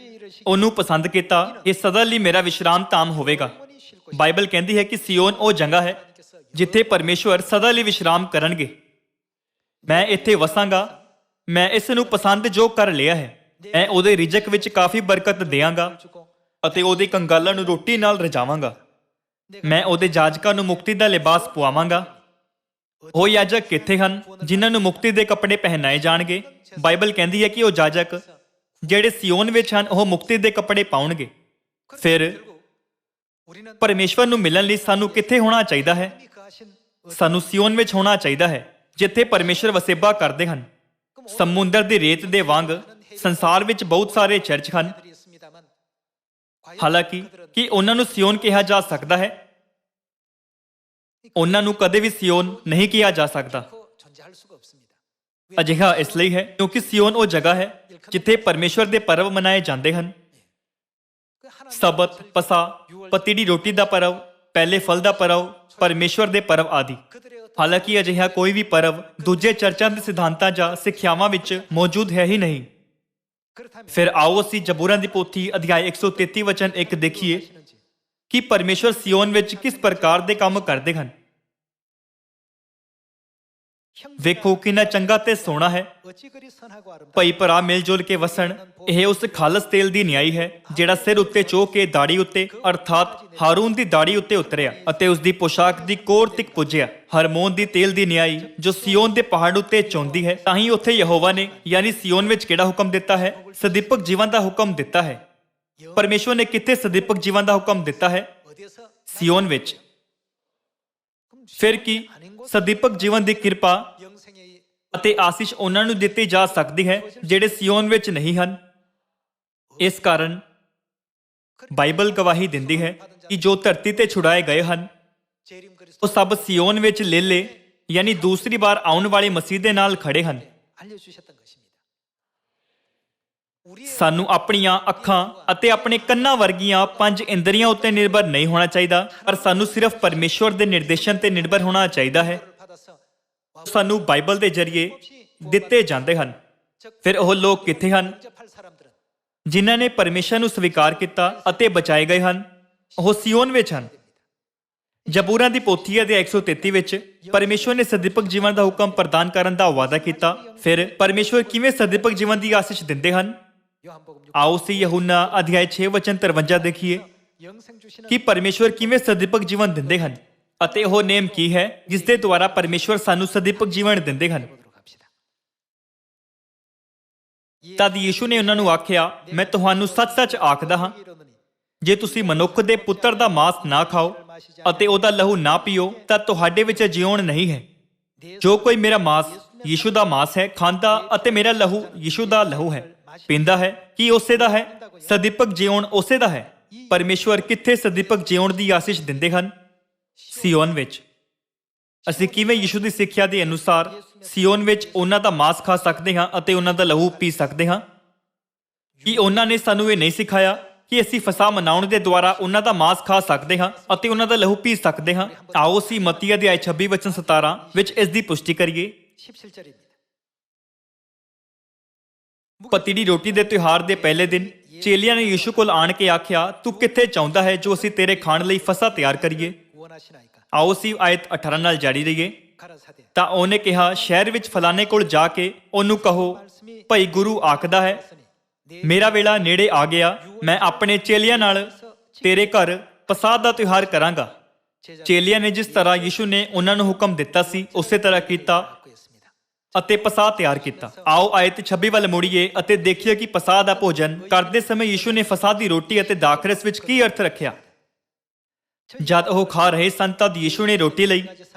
ਉਹਨੂੰ ਪਸੰਦ ਕੀਤਾ। ਇਹ ਸਦਾ ਲਈ ਮੇਰਾ ਵਿਸ਼ਰਾਮ ਧਾਮ ਹੋਵੇਗਾ। ਬਾਈਬਲ ਕਹਿੰਦੀ ਹੈ ਕਿ ਸਿਯੋਨ ਉਹ ਜਗ੍ਹਾ ਹੈ ਜਿੱਥੇ ਪਰਮੇਸ਼ਵਰ ਸਦਾ ਲਈ ਵਿਸ਼ਰਾਮ ਕਰਨਗੇ। ਮੈਂ ਇੱਥੇ ਵਸਾਂਗਾ। ਮੈਂ ਇਸ ਨੂੰ ਪਸੰਦ ਜੋ ਕਰ ਲਿਆ ਹੈ। ਮੈਂ ਉਹਦੇ ਰਿਜ਼ਕ ਵਿੱਚ ਕਾਫੀ ਬਰਕਤ ਦਿਆਂਗਾ ਅਤੇ ਉਹਦੇ ਕੰਗਾਲਾਂ ਨੂੰ ਰੋਟੀ ਨਾਲ ਰਜਾਵਾਂਗਾ। ਮੈਂ ਉਹਦੇ ਜਾਜਕਾਂ ਨੂੰ ਮੁਕਤੀ ਦਾ ਲਿਬਾਸ ਪਵਾਵਾਂਗਾ। ਉਹ ਯਾਜਕ ਕਿੱਥੇ ਹਨ ਜਿਨ੍ਹਾਂ ਨੂੰ ਮੁਕਤੀ ਦੇ ਕੱਪੜੇ ਪਹਿਨਾਏ ਜਾਣਗੇ? ਬਾਈਬਲ ਕਹਿੰਦੀ ਹੈ ਕਿ ਉਹ ਜਾਜਕ ਜਿਹੜੇ ਸਿਯੋਨ ਵਿੱਚ ਹਨ ਉਹ ਮੁਕਤੀ ਦੇ ਕੱਪੜੇ ਪਾਉਣਗੇ। ਫਿਰ ਪਰਮੇਸ਼ਵਰ ਨੂੰ ਮਿਲਣ ਲਈ ਸਾਨੂੰ ਕਿੱਥੇ ਹੋਣਾ ਚਾਹੀਦਾ ਹੈ? ਸਾਨੂੰ ਸਿਯੋਨ ਵਿੱਚ ਹੋਣਾ ਚਾਹੀਦਾ ਹੈ ਜਿੱਥੇ ਪਰਮੇਸ਼ਵਰ ਵਸੇਬਾ ਕਰਦੇ ਹਨ। ਸਮੁੰਦਰ ਦੀ ਰੇਤ ਦੇ ਵਾਂਗ ਸੰਸਾਰ ਵਿੱਚ ਬਹੁਤ ਸਾਰੇ ਚਰਚ ਹਨ। ਹਾਲਾਂਕਿ ਕੀ ਉਹਨਾਂ ਨੂੰ ਸਿਯੋਨ ਕਿਹਾ ਜਾ ਸਕਦਾ ਹੈ? ਉਹਨਾਂ ਨੂੰ ਕਦੇ ਵੀ ਸਿਯੋਨ ਨਹੀਂ ਕਿਹਾ ਜਾ ਸਕਦਾ। ਅਜਿਹਾ ਇਸ ਲਈ ਹੈ ਕਿਉਂਕਿ ਸਿਯੋਨ ਉਹ ਜਗ੍ਹਾ ਹੈ ਜਿੱਥੇ ਪਰਮੇਸ਼ਵਰ ਦੇ ਪਰਵ ਮਨਾਏ ਜਾਂਦੇ ਹਨ। ਸਬਤ, ਪਸਾ, ਪਤੀੜੀ ਰੋਟੀ ਦਾ ਪਰਵ, ਪਹਿਲੇ ਫਲ ਦਾ ਪਰਵ, ਪਰਮੇਸ਼ਵਰ ਦੇ ਪਰਵ ਆਦਿ। ਹਾਲਾਂਕਿ ਅਜਿਹਾ ਕੋਈ ਵੀ ਪਰਵ ਦੂਜੇ ਚਰਚਾਂ ਦੇ ਸਿਧਾਂਤਾਂ ਜਾਂ ਸਿੱਖਿਆਵਾਂ ਵਿੱਚ ਮੌਜੂਦ ਹੈ ਹੀ ਨਹੀਂ। ਫਿਰ ਆਓ ਅਸੀਂ ਜ਼ਬੂਰਾਂ ਦੀ ਪੋਥੀ ਅਧਿਆਇ 133 ਵਚਨ 1 ਦੇਖੀਏ ਕਿ ਪਰਮੇਸ਼ਵਰ ਸਿਯੋਨ ਵਿੱਚ ਕਿਸ ਪ੍ਰਕਾਰ ਦੇ ਕੰਮ ਕਰਦੇ ਹਨ। ਵੇਖੋ ਕਿੰਨਾ ਚੰਗਾ ਤੇ ਸੋਹਣਾ ਹੈ ਭਾਈ ਭਰਾ ਮਿਲ ਜੁਲ ਕੇ ਵਸਣ। ਇਹ ਉਸ ਖਾਲਸ ਤੇਲ ਦੀ ਨਿਆਈ ਹੈ ਜਿਹੜਾ ਸਿਰ ਉੱਤੇ ਚੋਹ ਕੇ ਦਾੜੀ ਉੱਤੇ ਅਰਥਾਤ ਹਾਰੂਨ ਦੀ ਦਾੜੀ ਉੱਤੇ ਉਤਰਿਆ ਅਤੇ ਉਸ ਦੀ ਪੋਸ਼ਾਕ ਦੀ ਕੋਰ ਤੱਕ ਪੁੱਜਿਆ। ਹਰਮੋਨ ਦੀ ਤੇਲ ਦੀ ਨਿਆਈ ਜੋ ਸਿਯੋਨ ਦੇ ਪਹਾੜ ਉੱਤੇ ਚੋਂਦੀ ਹੈ। ਤਾਂ ਹੀ ਉੱਥੇ ਯਹੋਵਾ ਨੇ ਯਾਨੀ ਸਿਯੋਨ ਵਿੱਚ ਕਿਹੜਾ ਹੁਕਮ ਦਿੱਤਾ ਹੈ? ਸਦੀਪਕ ਜੀਵਨ ਦਾ ਹੁਕਮ ਦਿੱਤਾ ਹੈ। ਪਰਮੇਸ਼ਵਰ ਨੇ ਕਿੱਥੇ ਸਦੀਪਕ ਜੀਵਨ ਦਾ ਹੁਕਮ ਦਿੱਤਾ ਹੈ? ਸਿਯੋਨ ਵਿੱਚ। ਫਿਰ ਕੀ ਸਦੀਪਕ ਜੀਵਨ ਦੀ ਕਿਰਪਾ ਅਤੇ ਆਸੀਸ਼ ਉਹਨਾਂ ਨੂੰ ਦਿੱਤੀ ਜਾ ਸਕਦੀ ਹੈ ਜਿਹੜੇ ਸਿਯੋਨ ਵਿੱਚ ਨਹੀਂ ਹਨ? ਇਸ ਕਾਰਨ ਬਾਈਬਲ ਗਵਾਹੀ ਦਿੰਦੀ ਹੈ ਕਿ ਜੋ ਧਰਤੀ ਤੇ ਛੁਡਾਏ ਗਏ ਹਨ ਉਹ ਸਭ ਸਿਯੋਨ ਵਿੱਚ ਲੇਲੇ ਯਾਨੀ ਦੂਸਰੀ ਵਾਰ ਆਉਣ ਵਾਲੇ ਮਸੀਹ ਦੇ ਨਾਲ ਖੜੇ ਹਨ। ਸਾਨੂੰ ਆਪਣੀਆਂ ਅੱਖਾਂ ਅਤੇ ਆਪਣੇ ਕੰਨਾਂ ਵਰਗੀਆਂ 5 ਇੰਦਰੀਆਂ ਉੱਤੇ ਨਿਰਭਰ ਨਹੀਂ ਹੋਣਾ ਚਾਹੀਦਾ, ਪਰ ਸਾਨੂੰ ਸਿਰਫ ਪਰਮੇਸ਼ਵਰ ਦੇ ਨਿਰਦੇਸ਼ਨ ਤੇ ਨਿਰਭਰ ਹੋਣਾ ਚਾਹੀਦਾ ਹੈ। ਸਾਨੂੰ ਬਾਈਬਲ ਦੇ ਜ਼ਰੀਏ ਦਿੱਤੇ ਜਾਂਦੇ ਹਨ। ਫਿਰ ਉਹ ਲੋਕ ਕਿੱਥੇ ਹਨ ਜਿਨ੍ਹਾਂ ਨੇ ਪਰਮੇਸ਼ਰ ਨੂੰ ਸਵੀਕਾਰ ਕੀਤਾ ਅਤੇ ਬਚਾਏ ਗਏ ਹਨ? ਉਹ ਸਿਯੋਨ ਵਿੱਚ ਹਨ। ਜ਼ਬੂਰਾਂ ਦੀ ਪੋਥੀ ਅਧਿਆਇ 133 ਵਿੱਚ ਪਰਮੇਸ਼ਵਰ ਨੇ ਸਦੀਪਕ ਜੀਵਨ ਦਾ ਹੁਕਮ ਪ੍ਰਦਾਨ ਕਰਨ ਦਾ ਵਾਅਦਾ ਕੀਤਾ। ਫਿਰ ਪਰਮੇਸ਼ਵਰ ਕਿਵੇਂ ਸਦੀਪਕ ਜੀਵਨ ਦੀ ਆਸੀਸ਼ ਦਿੰਦੇ ਹਨ? ਆਓ ਅਸੀਂ ਯਹੂਨਾ ਅਧਿਆਇ 6 ਵਚਨ 53 ਦੇਖੀਏ ਕਿ ਪਰਮੇਸ਼ਵਰ ਕਿਵੇਂ ਸਦੀਪਕ ਜੀਵਨ ਦਿੰਦੇ ਹਨ ਅਤੇ ਉਹ ਨੇਮ ਕੀ ਹੈ ਜਿਸ ਦੇ ਦੁਆਰਾ ਪਰਮੇਸ਼ਵਰ ਸਾਨੂੰ ਸਦੀਪਕ ਜੀਵਨ ਦਿੰਦੇ ਹਨ। ਤਦ ਯੀਸ਼ੂ ਨੇ ਉਹਨਾਂ ਨੂੰ ਆਖਿਆ, ਮੈਂ ਤੁਹਾਨੂੰ ਸੱਚ-ਸੱਚ ਆਖਦਾ ਹਾਂ, ਜੇ ਤੁਸੀਂ ਮਨੁੱਖ ਦੇ ਪੁੱਤਰ ਦਾ ਮਾਂਸ ਨਾ ਖਾਓ ਅਤੇ ਉਹਦਾ ਲਹੂ ਨਾ ਪੀਓ ਤਾਂ ਤੁਹਾਡੇ ਵਿੱਚ ਜੀਵਨ ਨਹੀਂ ਹੈ। ਜੋ ਕੋਈ ਮੇਰਾ ਮਾਂਸ ਯੀਸ਼ੂ ਦਾ ਮਾਂਸ ਹੈ ਖਾਂਦਾ ਅਤੇ ਮੇਰਾ ਲਹੂ ਯੀਸ਼ੂ ਦਾ ਲਹੂ ਹੈ ਪੀਂਦਾ ਹੈ, ਕੀ ਉਸੇ ਦਾ ਹੈ? ਸਦੀਪਕ ਜੀਵਨ ਉਸੇ ਦਾ ਹੈ। ਪਰਮੇਸ਼ਵਰ ਕਿੱਥੇ ਸਦੀਪਕ ਜੀਵਨ ਦੀ ਆਸੀਸ਼ ਦਿੰਦੇ ਹਨ? ਸਿਯੋਨ ਵਿੱਚ। ਅਸੀਂ ਕਿਵੇਂ ਯੀਸ਼ੂ ਦੀ ਸਿੱਖਿਆ ਦੇ ਅਨੁਸਾਰ ਸਿਯੋਨ ਵਿੱਚ ਉਹਨਾਂ ਦਾ ਮਾਂਸ ਖਾ ਸਕਦੇ ਹਾਂ ਅਤੇ ਉਹਨਾਂ ਦਾ ਲਹੂ ਪੀ ਸਕਦੇ ਹਾਂ? ਕੀ ਉਹਨਾਂ ਨੇ ਸਾਨੂੰ ਇਹ ਨਹੀਂ ਸਿਖਾਇਆ ਕਿ ਅਸੀਂ ਫਸਾ ਮਨਾਉਣ ਦੇ ਦੁਆਰਾ ਉਹਨਾਂ ਦਾ ਮਾਂਸ ਖਾ ਸਕਦੇ ਹਾਂ ਅਤੇ ਉਹਨਾਂ ਦਾ ਲਹੂ ਪੀ ਸਕਦੇ ਹਾਂ? ਆਓ ਅਸੀਂ ਮੱਤੀ ਅਧਿਆਇ 26 ਵਚਨ 17 ਵਿੱਚ ਇਸ ਦੀ ਪੁਸ਼ਟੀ ਕਰੀਏ। ਪੱਤੀ ਦੀ ਰੋਟੀ ਦੇ ਤਿਉਹਾਰ ਦੇ ਪਹਿਲੇ ਦਿਨ ਚੇਲਿਆਂ ਨੇ ਯੀਸ਼ੂ ਕੋਲ ਆਣ ਕੇ ਆਖਿਆ, ਤੂੰ ਕਿੱਥੇ ਚਾਹੁੰਦਾ ਹੈ ਜੋ ਅਸੀਂ ਤੇਰੇ ਖਾਣ ਲਈ ਫਸਾ ਤਿਆਰ ਕਰੀਏ? ਆਓ ਅਸੀਂ ਆਇਤ 18 ਨਾਲ ਜਾਰੀ ਰਹੀਏ। ਤਾਂ ਉਹਨੇ ਕਿਹਾ, ਸ਼ਹਿਰ ਵਿੱਚ ਫਲਾਣੇ ਕੋਲ ਜਾ ਕੇ ਉਹਨੂੰ ਕਹੋ, ਭਾਈ ਗੁਰੂ ਆਖਦਾ ਹੈ, ਮੇਰਾ ਵੇਲਾ ਨੇੜੇ ਆ ਗਿਆ, ਮੈਂ ਆਪਣੇ ਚੇਲਿਆਂ ਨਾਲ ਤੇਰੇ ਘਰ ਪਸਾਹ ਦਾ ਤਿਉਹਾਰ ਕਰਾਂਗਾ। ਚੇਲਿਆਂ ਨੇ ਜਿਸ ਤਰ੍ਹਾਂ ਯੀਸ਼ੂ ਨੇ ਉਹਨਾਂ ਨੂੰ ਹੁਕਮ ਦਿੱਤਾ ਸੀ ਉਸੇ ਤਰ੍ਹਾਂ ਕੀਤਾ ਅਤੇ ਪਸਾਹ ਤਿਆਰ ਕੀਤਾ। ਆਓ ਆਇਤ 26 ਵੱਲ ਮੁੜੀਏ ਅਤੇ ਦੇਖੀਏ ਕਿ ਪਸਾਹ ਦਾ ਭੋਜਨ ਕਰਦੇ ਸਮੇਂ ਯੀਸ਼ੂ ਨੇ ਫਸਾਹ ਦੀ ਰੋਟੀ ਅਤੇ ਦਾਖਰਸ ਵਿੱਚ ਕੀ ਅਰਥ ਰੱਖਿਆ। ਜਦ ਉਹ ਖਾ ਰਹੇ ਸਨ ਤਦ ਯੀਸ਼ੂ ਨੇ ਰੋਟੀ ਲਈ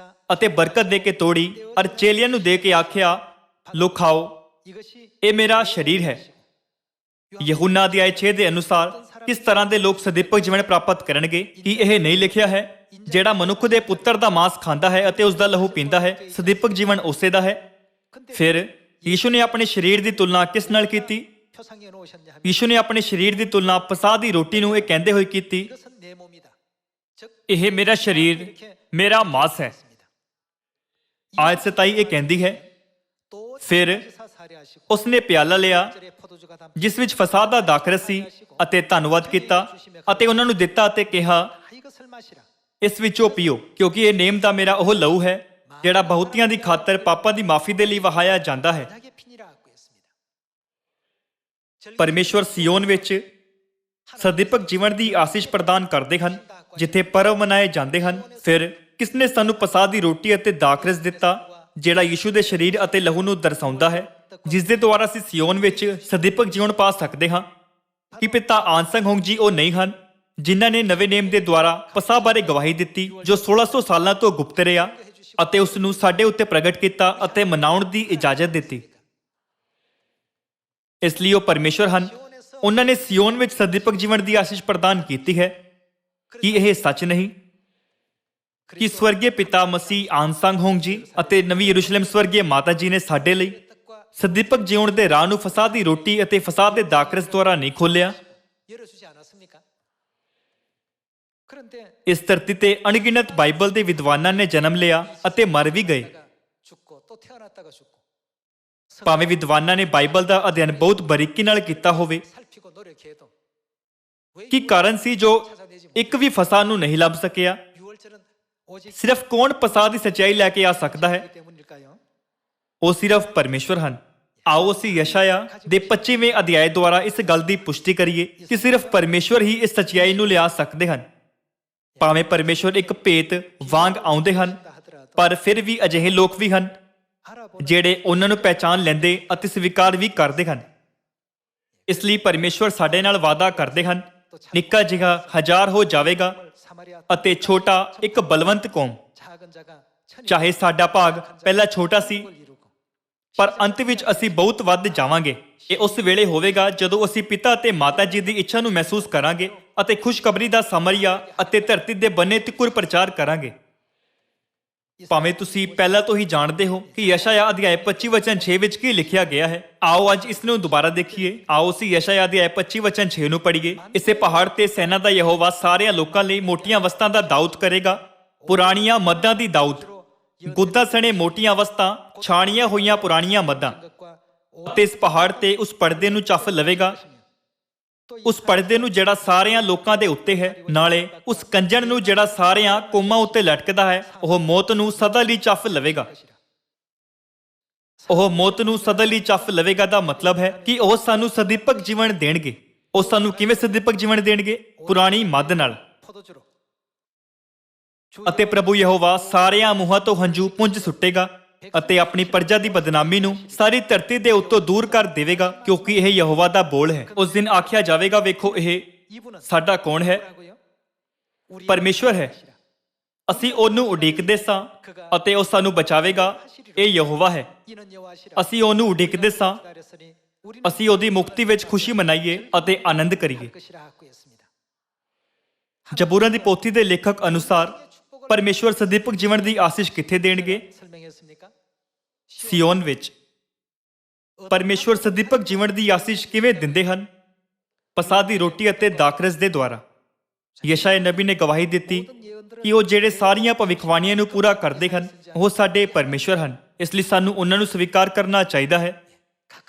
ਅਤੇ ਬਰਕਤ ਦੇ ਕੇ ਤੋੜੀ ਔਰ ਚੇਲਿਆਂ ਨੂੰ ਦੇ ਕੇ ਆਖਿਆ, ਲੋ ਖਾਓ, ਇਹ ਮੇਰਾ ਸਰੀਰ ਹੈ। ਯਹੂਨਾ ਅਧਿਆਇ 6 ਦੇ ਅਨੁਸਾਰ ਕਿਸ ਤਰ੍ਹਾਂ ਦੇ ਲੋਕ ਸਦੀਪਕ ਜੀਵਨ ਪ੍ਰਾਪਤ ਕਰਨਗੇ? ਕੀ ਇਹ ਨਹੀਂ ਲਿਖਿਆ ਹੈ, ਜਿਹੜਾ ਮਨੁੱਖ ਦੇ ਪੁੱਤਰ ਦਾ ਮਾਂਸ ਖਾਂਦਾ ਹੈ ਅਤੇ ਉਸ ਦਾ ਲਹੂ ਪੀਂਦਾ ਹੈ, ਸਦੀਪਕ ਜੀਵਨ ਉਸੇ ਦਾ ਹੈ? ਫਿਰ ਯੀਸ਼ੂ ਨੇ ਆਪਣੇ ਸਰੀਰ ਦੀ ਤੁਲਨਾ ਕਿਸ ਨਾਲ ਕੀਤੀ? ਯੀਸ਼ੂ ਨੇ ਆਪਣੇ ਸਰੀਰ ਦੀ ਤੁਲਨਾ ਪਸਾਹ ਦੀ ਰੋਟੀ ਨੂੰ ਇਹ ਕਹਿੰਦੇ ਹੋਏ ਕੀਤੀ, ਇਹ ਮੇਰਾ ਸਰੀਰ, ਮੇਰਾ ਮਾਂਸ ਹੈ। ਆਇਤ 27 ਇਹ ਕਹਿੰਦੀ ਹੈ, ਫਿਰ ਉਸਨੇ ਪਿਆਲਾ ਲਿਆ ਜਿਸ ਵਿੱਚ ਫਸਾਹ ਦਾ ਦਾਖਰਸ ਸੀ ਅਤੇ ਧੰਨਵਾਦ ਕੀਤਾ ਅਤੇ ਉਹਨਾਂ ਨੂੰ ਦਿੱਤਾ ਅਤੇ ਕਿਹਾ, ਇਸ ਵਿੱਚੋਂ ਪੀਓ, ਕਿਉਂਕਿ ਇਹ ਨੇਮ ਦਾ ਮੇਰਾ ਉਹ ਲਹੂ ਹੈ ਜਿਹੜਾ ਬਹੁਤਿਆਂ ਦੀ ਖਾਤਰ ਪਾਪਾਂ ਦੀ ਮਾਫੀ ਦੇ ਲਈ ਵਹਾਇਆ ਜਾਂਦਾ ਹੈ। ਪਰਮੇਸ਼ਵਰ ਸਿਯੋਨ ਵਿੱਚ ਸਦੀਪਕ ਜੀਵਨ ਦੀ ਆਸੀਸ਼ ਪ੍ਰਦਾਨ ਕਰਦੇ ਹਨ ਜਿੱਥੇ ਪਰਵ ਮਨਾਏ ਜਾਂਦੇ ਹਨ। ਫਿਰ ਕਿਸਨੇ ਸਾਨੂੰ ਪਸਾਹ ਦੀ ਰੋਟੀ ਅਤੇ ਦਾਖਰਸ ਦਿੱਤਾ ਜਿਹੜਾ ਯੀਸ਼ੂ ਦੇ ਸਰੀਰ ਅਤੇ ਲਹੂ ਨੂੰ ਦਰਸਾਉਂਦਾ ਹੈ, ਜਿਸ ਦੇ ਦੁਆਰਾ ਅਸੀਂ ਸਿਯੋਨ ਵਿੱਚ ਸਦੀਪਕ ਜੀਵਨ ਪਾ ਸਕਦੇ ਹਾਂ। ਕਿ ਪਿਤਾ ਆਨਸੰਗ ਹੋਂਗ ਜੀ ਉਹ ਨਹੀਂ ਹਨ ਜਿਨ੍ਹਾਂ ਨੇ ਨਵੇਂ ਨੇਮ ਦੇ ਦੁਆਰਾ ਪਸਾਹ ਬਾਰੇ ਗਵਾਹੀ ਦਿੱਤੀ ਜੋ 1600 ਸਾਲਾਂ ਤੋਂ ਗੁਪਤ ਰਿਹਾ ਅਤੇ ਉਸ ਨੂੰ ਸਾਡੇ ਉੱਤੇ ਪ੍ਰਗਟ ਕੀਤਾ ਅਤੇ ਮਨਾਉਣ ਦੀ ਇਜਾਜ਼ਤ ਦਿੱਤੀ। ਇਸ ਲਈ ਉਹ ਪਰਮੇਸ਼ਵਰ ਹਨ। ਉਹਨਾਂ ਨੇ ਸਿਯੋਨ ਵਿੱਚ ਸਦੀਪਕ ਜੀਵਨ ਦੀ ਆਸੀਸ਼ ਪ੍ਰਦਾਨ ਕੀਤੀ ਹੈ। ਕੀ ਇਹ ਸੱਚ ਨਹੀਂ ਕਿ ਸਵਰਗੀ ਪਿਤਾ ਮਸੀਹ ਆਨਸੰਗ ਹੋਂਗ ਜੀ ਅਤੇ ਨਵੀਂ ਯਰੂਸ਼ਲਮ ਸਵਰਗੀ ਮਾਤਾ ਜੀ ਨੇ ਸਾਡੇ ਲਈ ਸਦੀਪਕ ਜੀਵਨ ਦੇ ਰਾਹ ਨੂੰ ਫਸਾਹ ਦੀ ਰੋਟੀ ਅਤੇ ਫਸਾਹ ਦੇ ਦਾਖਰਸ ਦੁਆਰਾ ਨਹੀਂ ਖੋਲਿਆ? ਇਸ ਧਰਤੀ ਤੇ ਅਣਗਿਣਤ ਬਾਈਬਲ ਦੇ ਵਿਦਵਾਨਾਂ ਨੇ ਜਨਮ ਲਿਆ ਅਤੇ ਮਰ ਵੀ ਗਏ। ਭਾਵੇਂ ਵਿਦਵਾਨਾਂ ਨੇ ਬਾਈਬਲ ਦਾ ਅਧਿਐਨ ਬਹੁਤ ਬਰੀਕੀ ਨਾਲ ਕੀਤਾ ਹੋਵੇ, ਕੀ ਕਾਰਨ ਸੀ ਜੋ ਇੱਕ ਵੀ ਫਸਾਹ ਨੂੰ ਨਹੀਂ ਲੱਭ ਸਕਿਆ? ਸਿਰਫ ਕੌਣ ਪਸਾਹ ਦੀ ਸੱਚਾਈ ਲੈ ਕੇ ਆ ਸਕਦਾ ਹੈ? ਉਹ ਸਿਰਫ ਪਰਮੇਸ਼ਵਰ ਹਨ। ਆਓ ਅਸੀਂ ਯਸ਼ਾਇਆ ਦੇ 25ਵੇਂ ਅਧਿਆਇ ਦੁਆਰਾ ਇਸ ਗੱਲ ਦੀ ਪੁਸ਼ਟੀ ਕਰੀਏ ਕਿ ਸਿਰਫ ਪਰਮੇਸ਼ਵਰ ਹੀ ਇਸ ਸੱਚਾਈ ਨੂੰ ਲਿਆ ਸਕਦੇ ਹਨ। ਭਾਵੇਂ ਪਰਮੇਸ਼ਵਰ ਇੱਕ ਭੇਤ ਵਾਂਗ ਆਉਂਦੇ ਹਨ, ਪਰ ਫਿਰ ਵੀ ਅਜਿਹੇ ਲੋਕ ਵੀ ਹਨ ਜਿਹੜੇ ਉਹਨਾਂ ਨੂੰ ਪਹਿਚਾਨ ਲੈਂਦੇ ਅਤੇ ਸਵੀਕਾਰ ਵੀ ਕਰਦੇ ਹਨ। ਇਸ ਲਈ ਪਰਮੇਸ਼ਵਰ ਸਾਡੇ ਨਾਲ ਵਾਅਦਾ ਕਰਦੇ ਹਨ, ਨਿੱਕਾ ਜਿਹਾ 1000 ਹੋ ਜਾਵੇਗਾ ਅਤੇ ਛੋਟਾ ਇੱਕ ਬਲਵੰਤ ਕੌਮ। ਚਾਹੇ ਸਾਡਾ ਭਾਗ ਪਹਿਲਾਂ ਛੋਟਾ ਸੀ, ਪਰ ਅੰਤ ਵਿੱਚ ਅਸੀਂ ਬਹੁਤ ਵੱਧ ਜਾਵਾਂਗੇ। ਇਹ ਉਸ ਵੇਲੇ ਹੋਵੇਗਾ ਜਦੋਂ ਅਸੀਂ ਪਿਤਾ ਅਤੇ ਮਾਤਾ ਜੀ ਦੀ ਇੱਛਾ ਨੂੰ ਮਹਿਸੂਸ ਕਰਾਂਗੇ ਅਤੇ ਖੁਸ਼ਖਬਰੀ ਦਾ ਸਮਰੀਆ ਅਤੇ ਧਰਤੀ ਦੇ ਬੰਨੇ ਤਿੱਕਰ ਪ੍ਰਚਾਰ ਕਰਾਂਗੇ। ਭਾਵੇਂ ਤੁਸੀਂ ਪਹਿਲਾਂ ਤੋਂ ਹੀ ਜਾਣਦੇ ਹੋ ਕਿ ਯਸ਼ਾਇਆ ਅਧਿਆਇ 25 ਵਚਨ 6 ਵਿੱਚ ਕੀ ਲਿਖਿਆ ਗਿਆ ਹੈ। ਆਓ ਅੱਜ ਇਸ ਨੂੰ ਦੁਬਾਰਾ ਦੇਖੀਏ। ਆਓ ਅਸੀਂ ਯਸ਼ਾਇਆ ਅਧਿਆਇ 25 ਵਚਨ 6 ਨੂੰ ਪੜ੍ਹੀਏ। ਇਸੇ ਪਹਾੜ ਤੇ ਸੈਨਾ ਦਾ ਯਹੋਵਾ ਸਾਰਿਆਂ ਲੋਕਾਂ ਲਈ ਮੋਟੀਆਂ ਵਸਤਾਂ ਦਾ ਦਾਊਦ ਕਰੇਗਾ, ਪੁਰਾਣੀਆਂ ਮੱਦਾਂ ਦੀ ਦਾਊਦ, ਗੁੱਦਾਂ ਸਣੇ ਮੋਟੀਆਂ ਵਸਤਾਂ, ਛਾਣੀਆਂ ਹੋਈਆਂ ਪੁਰਾਣੀਆਂ ਮੱਦਾਂ। ਅਤੇ ਇਸ ਪਹਾੜ ਤੇ ਉਸ ਪਰਦੇ ਨੂੰ ਚੱਫ ਲਵੇਗਾ, ਉਸ ਪਰਦੇ ਨੂੰ ਜਿਹੜਾ ਸਾਰਿਆਂ ਲੋਕਾਂ ਦੇ ਉੱਤੇ ਹੈ, ਨਾਲੇ ਉਸ ਕੰਜਣ ਨੂੰ ਜਿਹੜਾ ਸਾਰਿਆਂ ਕੌਮਾਂ ਉੱਤੇ ਲਟਕਦਾ ਹੈ। ਉਹ ਮੌਤ ਨੂੰ ਸਦਾ ਲਈ ਚੱਫ ਲਵੇਗਾ। ਉਹ ਮੌਤ ਨੂੰ ਸਦਾ ਲਈ ਚੱਫ ਲਵੇਗਾ ਦਾ ਮਤਲਬ ਹੈ ਕਿ ਉਹ ਸਾਨੂੰ ਸਦੀਪਕ ਜੀਵਨ ਦੇਣਗੇ। ਉਹ ਸਾਨੂੰ ਕਿਵੇਂ ਸਦੀਪਕ ਜੀਵਨ ਦੇਣਗੇ? ਪੁਰਾਣੀ ਮੱਦ ਨਾਲ। ਅਤੇ ਪ੍ਰਭੂ ਯਹੋਵਾ ਸਾਰਿਆਂ ਮੂੰਹਾਂ ਤੋਂ ਹੰਝੂ ਪੁੰਜ ਸੁੱਟੇਗਾ ਅਤੇ ਆਪਣੀ ਪ੍ਰਜਾ ਦੀ ਬਦਨਾਮੀ ਨੂੰ ਸਾਰੀ ਧਰਤੀ ਦੇ ਉੱਤੋਂ ਦੂਰ ਕਰ ਦੇਵੇਗਾ, ਕਿਉਂਕਿ ਇਹ ਯਹੋਵਾ ਦਾ ਬੋਲ ਹੈ। ਉਸ ਦਿਨ ਆਖਿਆ ਜਾਵੇਗਾ, ਵੇਖੋ ਇਹ ਸਾਡਾ ਕੌਣ ਹੈ? ਪਰਮੇਸ਼ਵਰ ਹੈ। ਅਸੀਂ ਉਹਨੂੰ ਉਡੀਕਦੇ ਸਾਂ ਅਤੇ ਉਹ ਸਾਨੂੰ ਬਚਾਵੇਗਾ। ਇਹ ਯਹੋਵਾ ਹੈ। ਅਸੀਂ ਉਹਨੂੰ ਉਡੀਕਦੇ ਸਾਂ। ਅਸੀਂ ਉਹਦੀ ਮੁਕਤੀ ਵਿੱਚ ਖੁਸ਼ੀ ਮਨਾਈਏ ਅਤੇ ਆਨੰਦ ਕਰੀਏ। ਜ਼ਬੂਰਾਂ ਦੀ ਪੋਥੀ ਦੇ ਲੇਖਕ ਅਨੁਸਾਰ ਪਰਮੇਸ਼ਵਰ ਸਦੀਪਕ ਜੀਵਨ ਦੀ ਆਸੀਸ਼ ਕਿੱਥੇ ਦੇਣਗੇ? ਸਿਯੋਨ ਵਿੱਚ। ਪਰਮੇਸ਼ਵਰ ਸਦੀਪਕ ਜੀਵਨ ਦੀ ਆਸੀਸ਼ ਕਿਵੇਂ ਦਿੰਦੇ ਹਨ? ਪਸਾਹ ਦੀ ਰੋਟੀ ਅਤੇ ਦਾਖਰਸ ਦੇ ਦੁਆਰਾ। ਯਸ਼ਾਇਆ ਨਬੀ ਨੇ ਗਵਾਹੀ ਦਿੱਤੀ ਕਿ ਉਹ ਜਿਹੜੇ ਸਾਰੀਆਂ ਭਵਿੱਖਬਾਣੀਆਂ ਨੂੰ ਪੂਰਾ ਕਰਦੇ ਹਨ, ਉਹ ਸਾਡੇ ਪਰਮੇਸ਼ਵਰ ਹਨ। ਇਸ ਲਈ ਸਾਨੂੰ ਉਹਨਾਂ ਨੂੰ ਸਵੀਕਾਰ ਕਰਨਾ ਚਾਹੀਦਾ ਹੈ।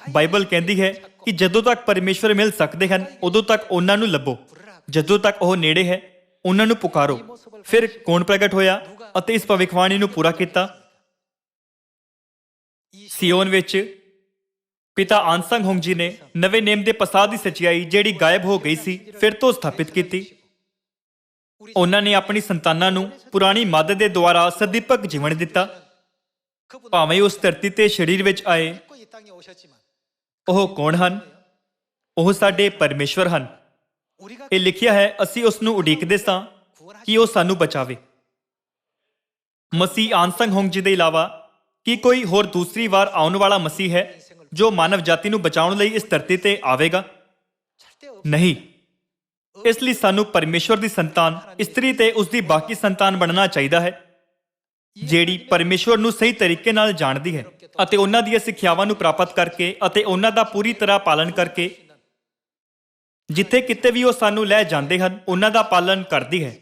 ਬਾਈਬਲ ਕਹਿੰਦੀ ਹੈ ਕਿ ਜਦੋਂ ਤੱਕ ਪਰਮੇਸ਼ਵਰ ਮਿਲ ਸਕਦੇ ਹਨ, ਉਦੋਂ ਤੱਕ ਉਹਨਾਂ ਨੂੰ ਲੱਭੋ। ਜਦੋਂ ਤੱਕ ਉਹ ਨੇੜੇ ਹੈ, ਉਹਨਾਂ ਨੂੰ ਪੁਕਾਰੋ। ਫਿਰ ਕੌਣ ਪ੍ਰਗਟ ਹੋਇਆ ਅਤੇ ਇਸ ਭਵਿੱਖਬਾਣੀ ਨੂੰ ਪੂਰਾ ਕੀਤਾ? ਸਿਯੋਨ ਵਿੱਚ ਪਿਤਾ ਆਨਸੰਗ ਹੋਂਗ ਜੀ ਨੇ ਨਵੇਂ ਨੇਮ ਦੇ ਪਸਾਹ ਦੀ ਸੱਚਾਈ ਜਿਹੜੀ ਗਾਇਬ ਹੋ ਗਈ ਸੀ, ਫਿਰ ਤੋਂ ਸਥਾਪਿਤ ਕੀਤੀ। ਉਹਨਾਂ ਨੇ ਆਪਣੀ ਸੰਤਾਨਾਂ ਨੂੰ ਪੁਰਾਣੀ ਮੱਦ ਦੇ ਦੁਆਰਾ ਸਦੀਪਕ ਜੀਵਨ ਦਿੱਤਾ। ਭਾਵੇਂ ਉਸ ਧਰਤੀ ਤੇ ਸਰੀਰ ਵਿੱਚ ਆਏ। ਉਹ ਕੌਣ ਹਨ? ਉਹ ਸਾਡੇ ਪਰਮੇਸ਼ਵਰ ਹਨ। ਇਹ ਲਿਖਿਆ ਹੈ, ਅਸੀਂ ਉਸ ਨੂੰ ਉਡੀਕਦੇ ਸਾਂ ਕਿ ਉਹ ਸਾਨੂੰ ਬਚਾਵੇ। ਮਸੀਹ ਆਨਸੰਗ ਹੋਂਗ ਜੀ ਦੇ ਇਲਾਵਾ ਕੀ ਕੋਈ ਹੋਰ ਦੂਸਰੀ ਵਾਰ ਆਉਣ ਵਾਲਾ ਮਸੀਹ ਹੈ ਜੋ ਮਾਨਵ ਜਾਤੀ ਨੂੰ ਬਚਾਉਣ ਲਈ ਇਸ ਧਰਤੀ ਤੇ ਆਵੇਗਾ? ਨਹੀਂ। ਇਸ ਲਈ ਸਾਨੂੰ ਪਰਮੇਸ਼ਵਰ ਦੀ ਸੰਤਾਨ ਇਸਤਰੀ ਤੇ ਉਸ ਦੀ ਬਾਕੀ ਸੰਤਾਨ ਬਣਨਾ ਚਾਹੀਦਾ ਹੈ, ਜਿਹੜੀ ਪਰਮੇਸ਼ਵਰ ਨੂੰ ਸਹੀ ਤਰੀਕੇ ਨਾਲ ਜਾਣਦੀ ਹੈ ਅਤੇ ਉਹਨਾਂ ਦੀਆਂ ਸਿੱਖਿਆਵਾਂ ਨੂੰ ਪ੍ਰਾਪਤ ਕਰਕੇ ਅਤੇ ਉਹਨਾਂ ਦਾ ਪੂਰੀ ਤਰ੍ਹਾਂ ਪਾਲਨ ਕਰਕੇ ਜਿੱਥੇ ਕਿਤੇ ਵੀ ਉਹ ਸਾਨੂੰ ਲੈ ਜਾਂਦੇ ਹਨ, ਉਹਨਾਂ ਦਾ ਪਾਲਨ ਕਰਦੀ ਹੈ।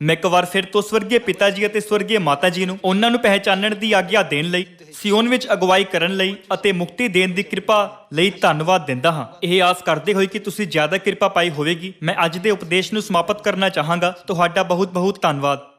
ਮੈਂ ਇੱਕ ਵਾਰ ਫਿਰ ਤੋਂ ਸਵਰਗੀ ਪਿਤਾ ਜੀ ਅਤੇ ਸਵਰਗੀ ਮਾਤਾ ਜੀ ਨੂੰ ਉਹਨਾਂ ਨੂੰ ਪਹਿਚਾਨਣ ਦੀ ਆਗਿਆ ਦੇਣ ਲਈ, ਸਿਯੋਨ ਵਿੱਚ ਅਗਵਾਈ ਕਰਨ ਲਈ ਅਤੇ ਮੁਕਤੀ ਦੇਣ ਦੀ ਕਿਰਪਾ ਲਈ ਧੰਨਵਾਦ ਦਿੰਦਾ ਹਾਂ। ਇਹ ਆਸ ਕਰਦੇ ਹੋਏ ਕਿ ਤੁਸੀਂ ਜ਼ਿਆਦਾ ਕਿਰਪਾ ਪਾਈ ਹੋਵੇਗੀ, ਮੈਂ ਅੱਜ ਦੇ ਉਪਦੇਸ਼ ਨੂੰ ਸਮਾਪਤ ਕਰਨਾ ਚਾਹਾਂਗਾ। ਤੁਹਾਡਾ ਬਹੁਤ ਬਹੁਤ ਧੰਨਵਾਦ।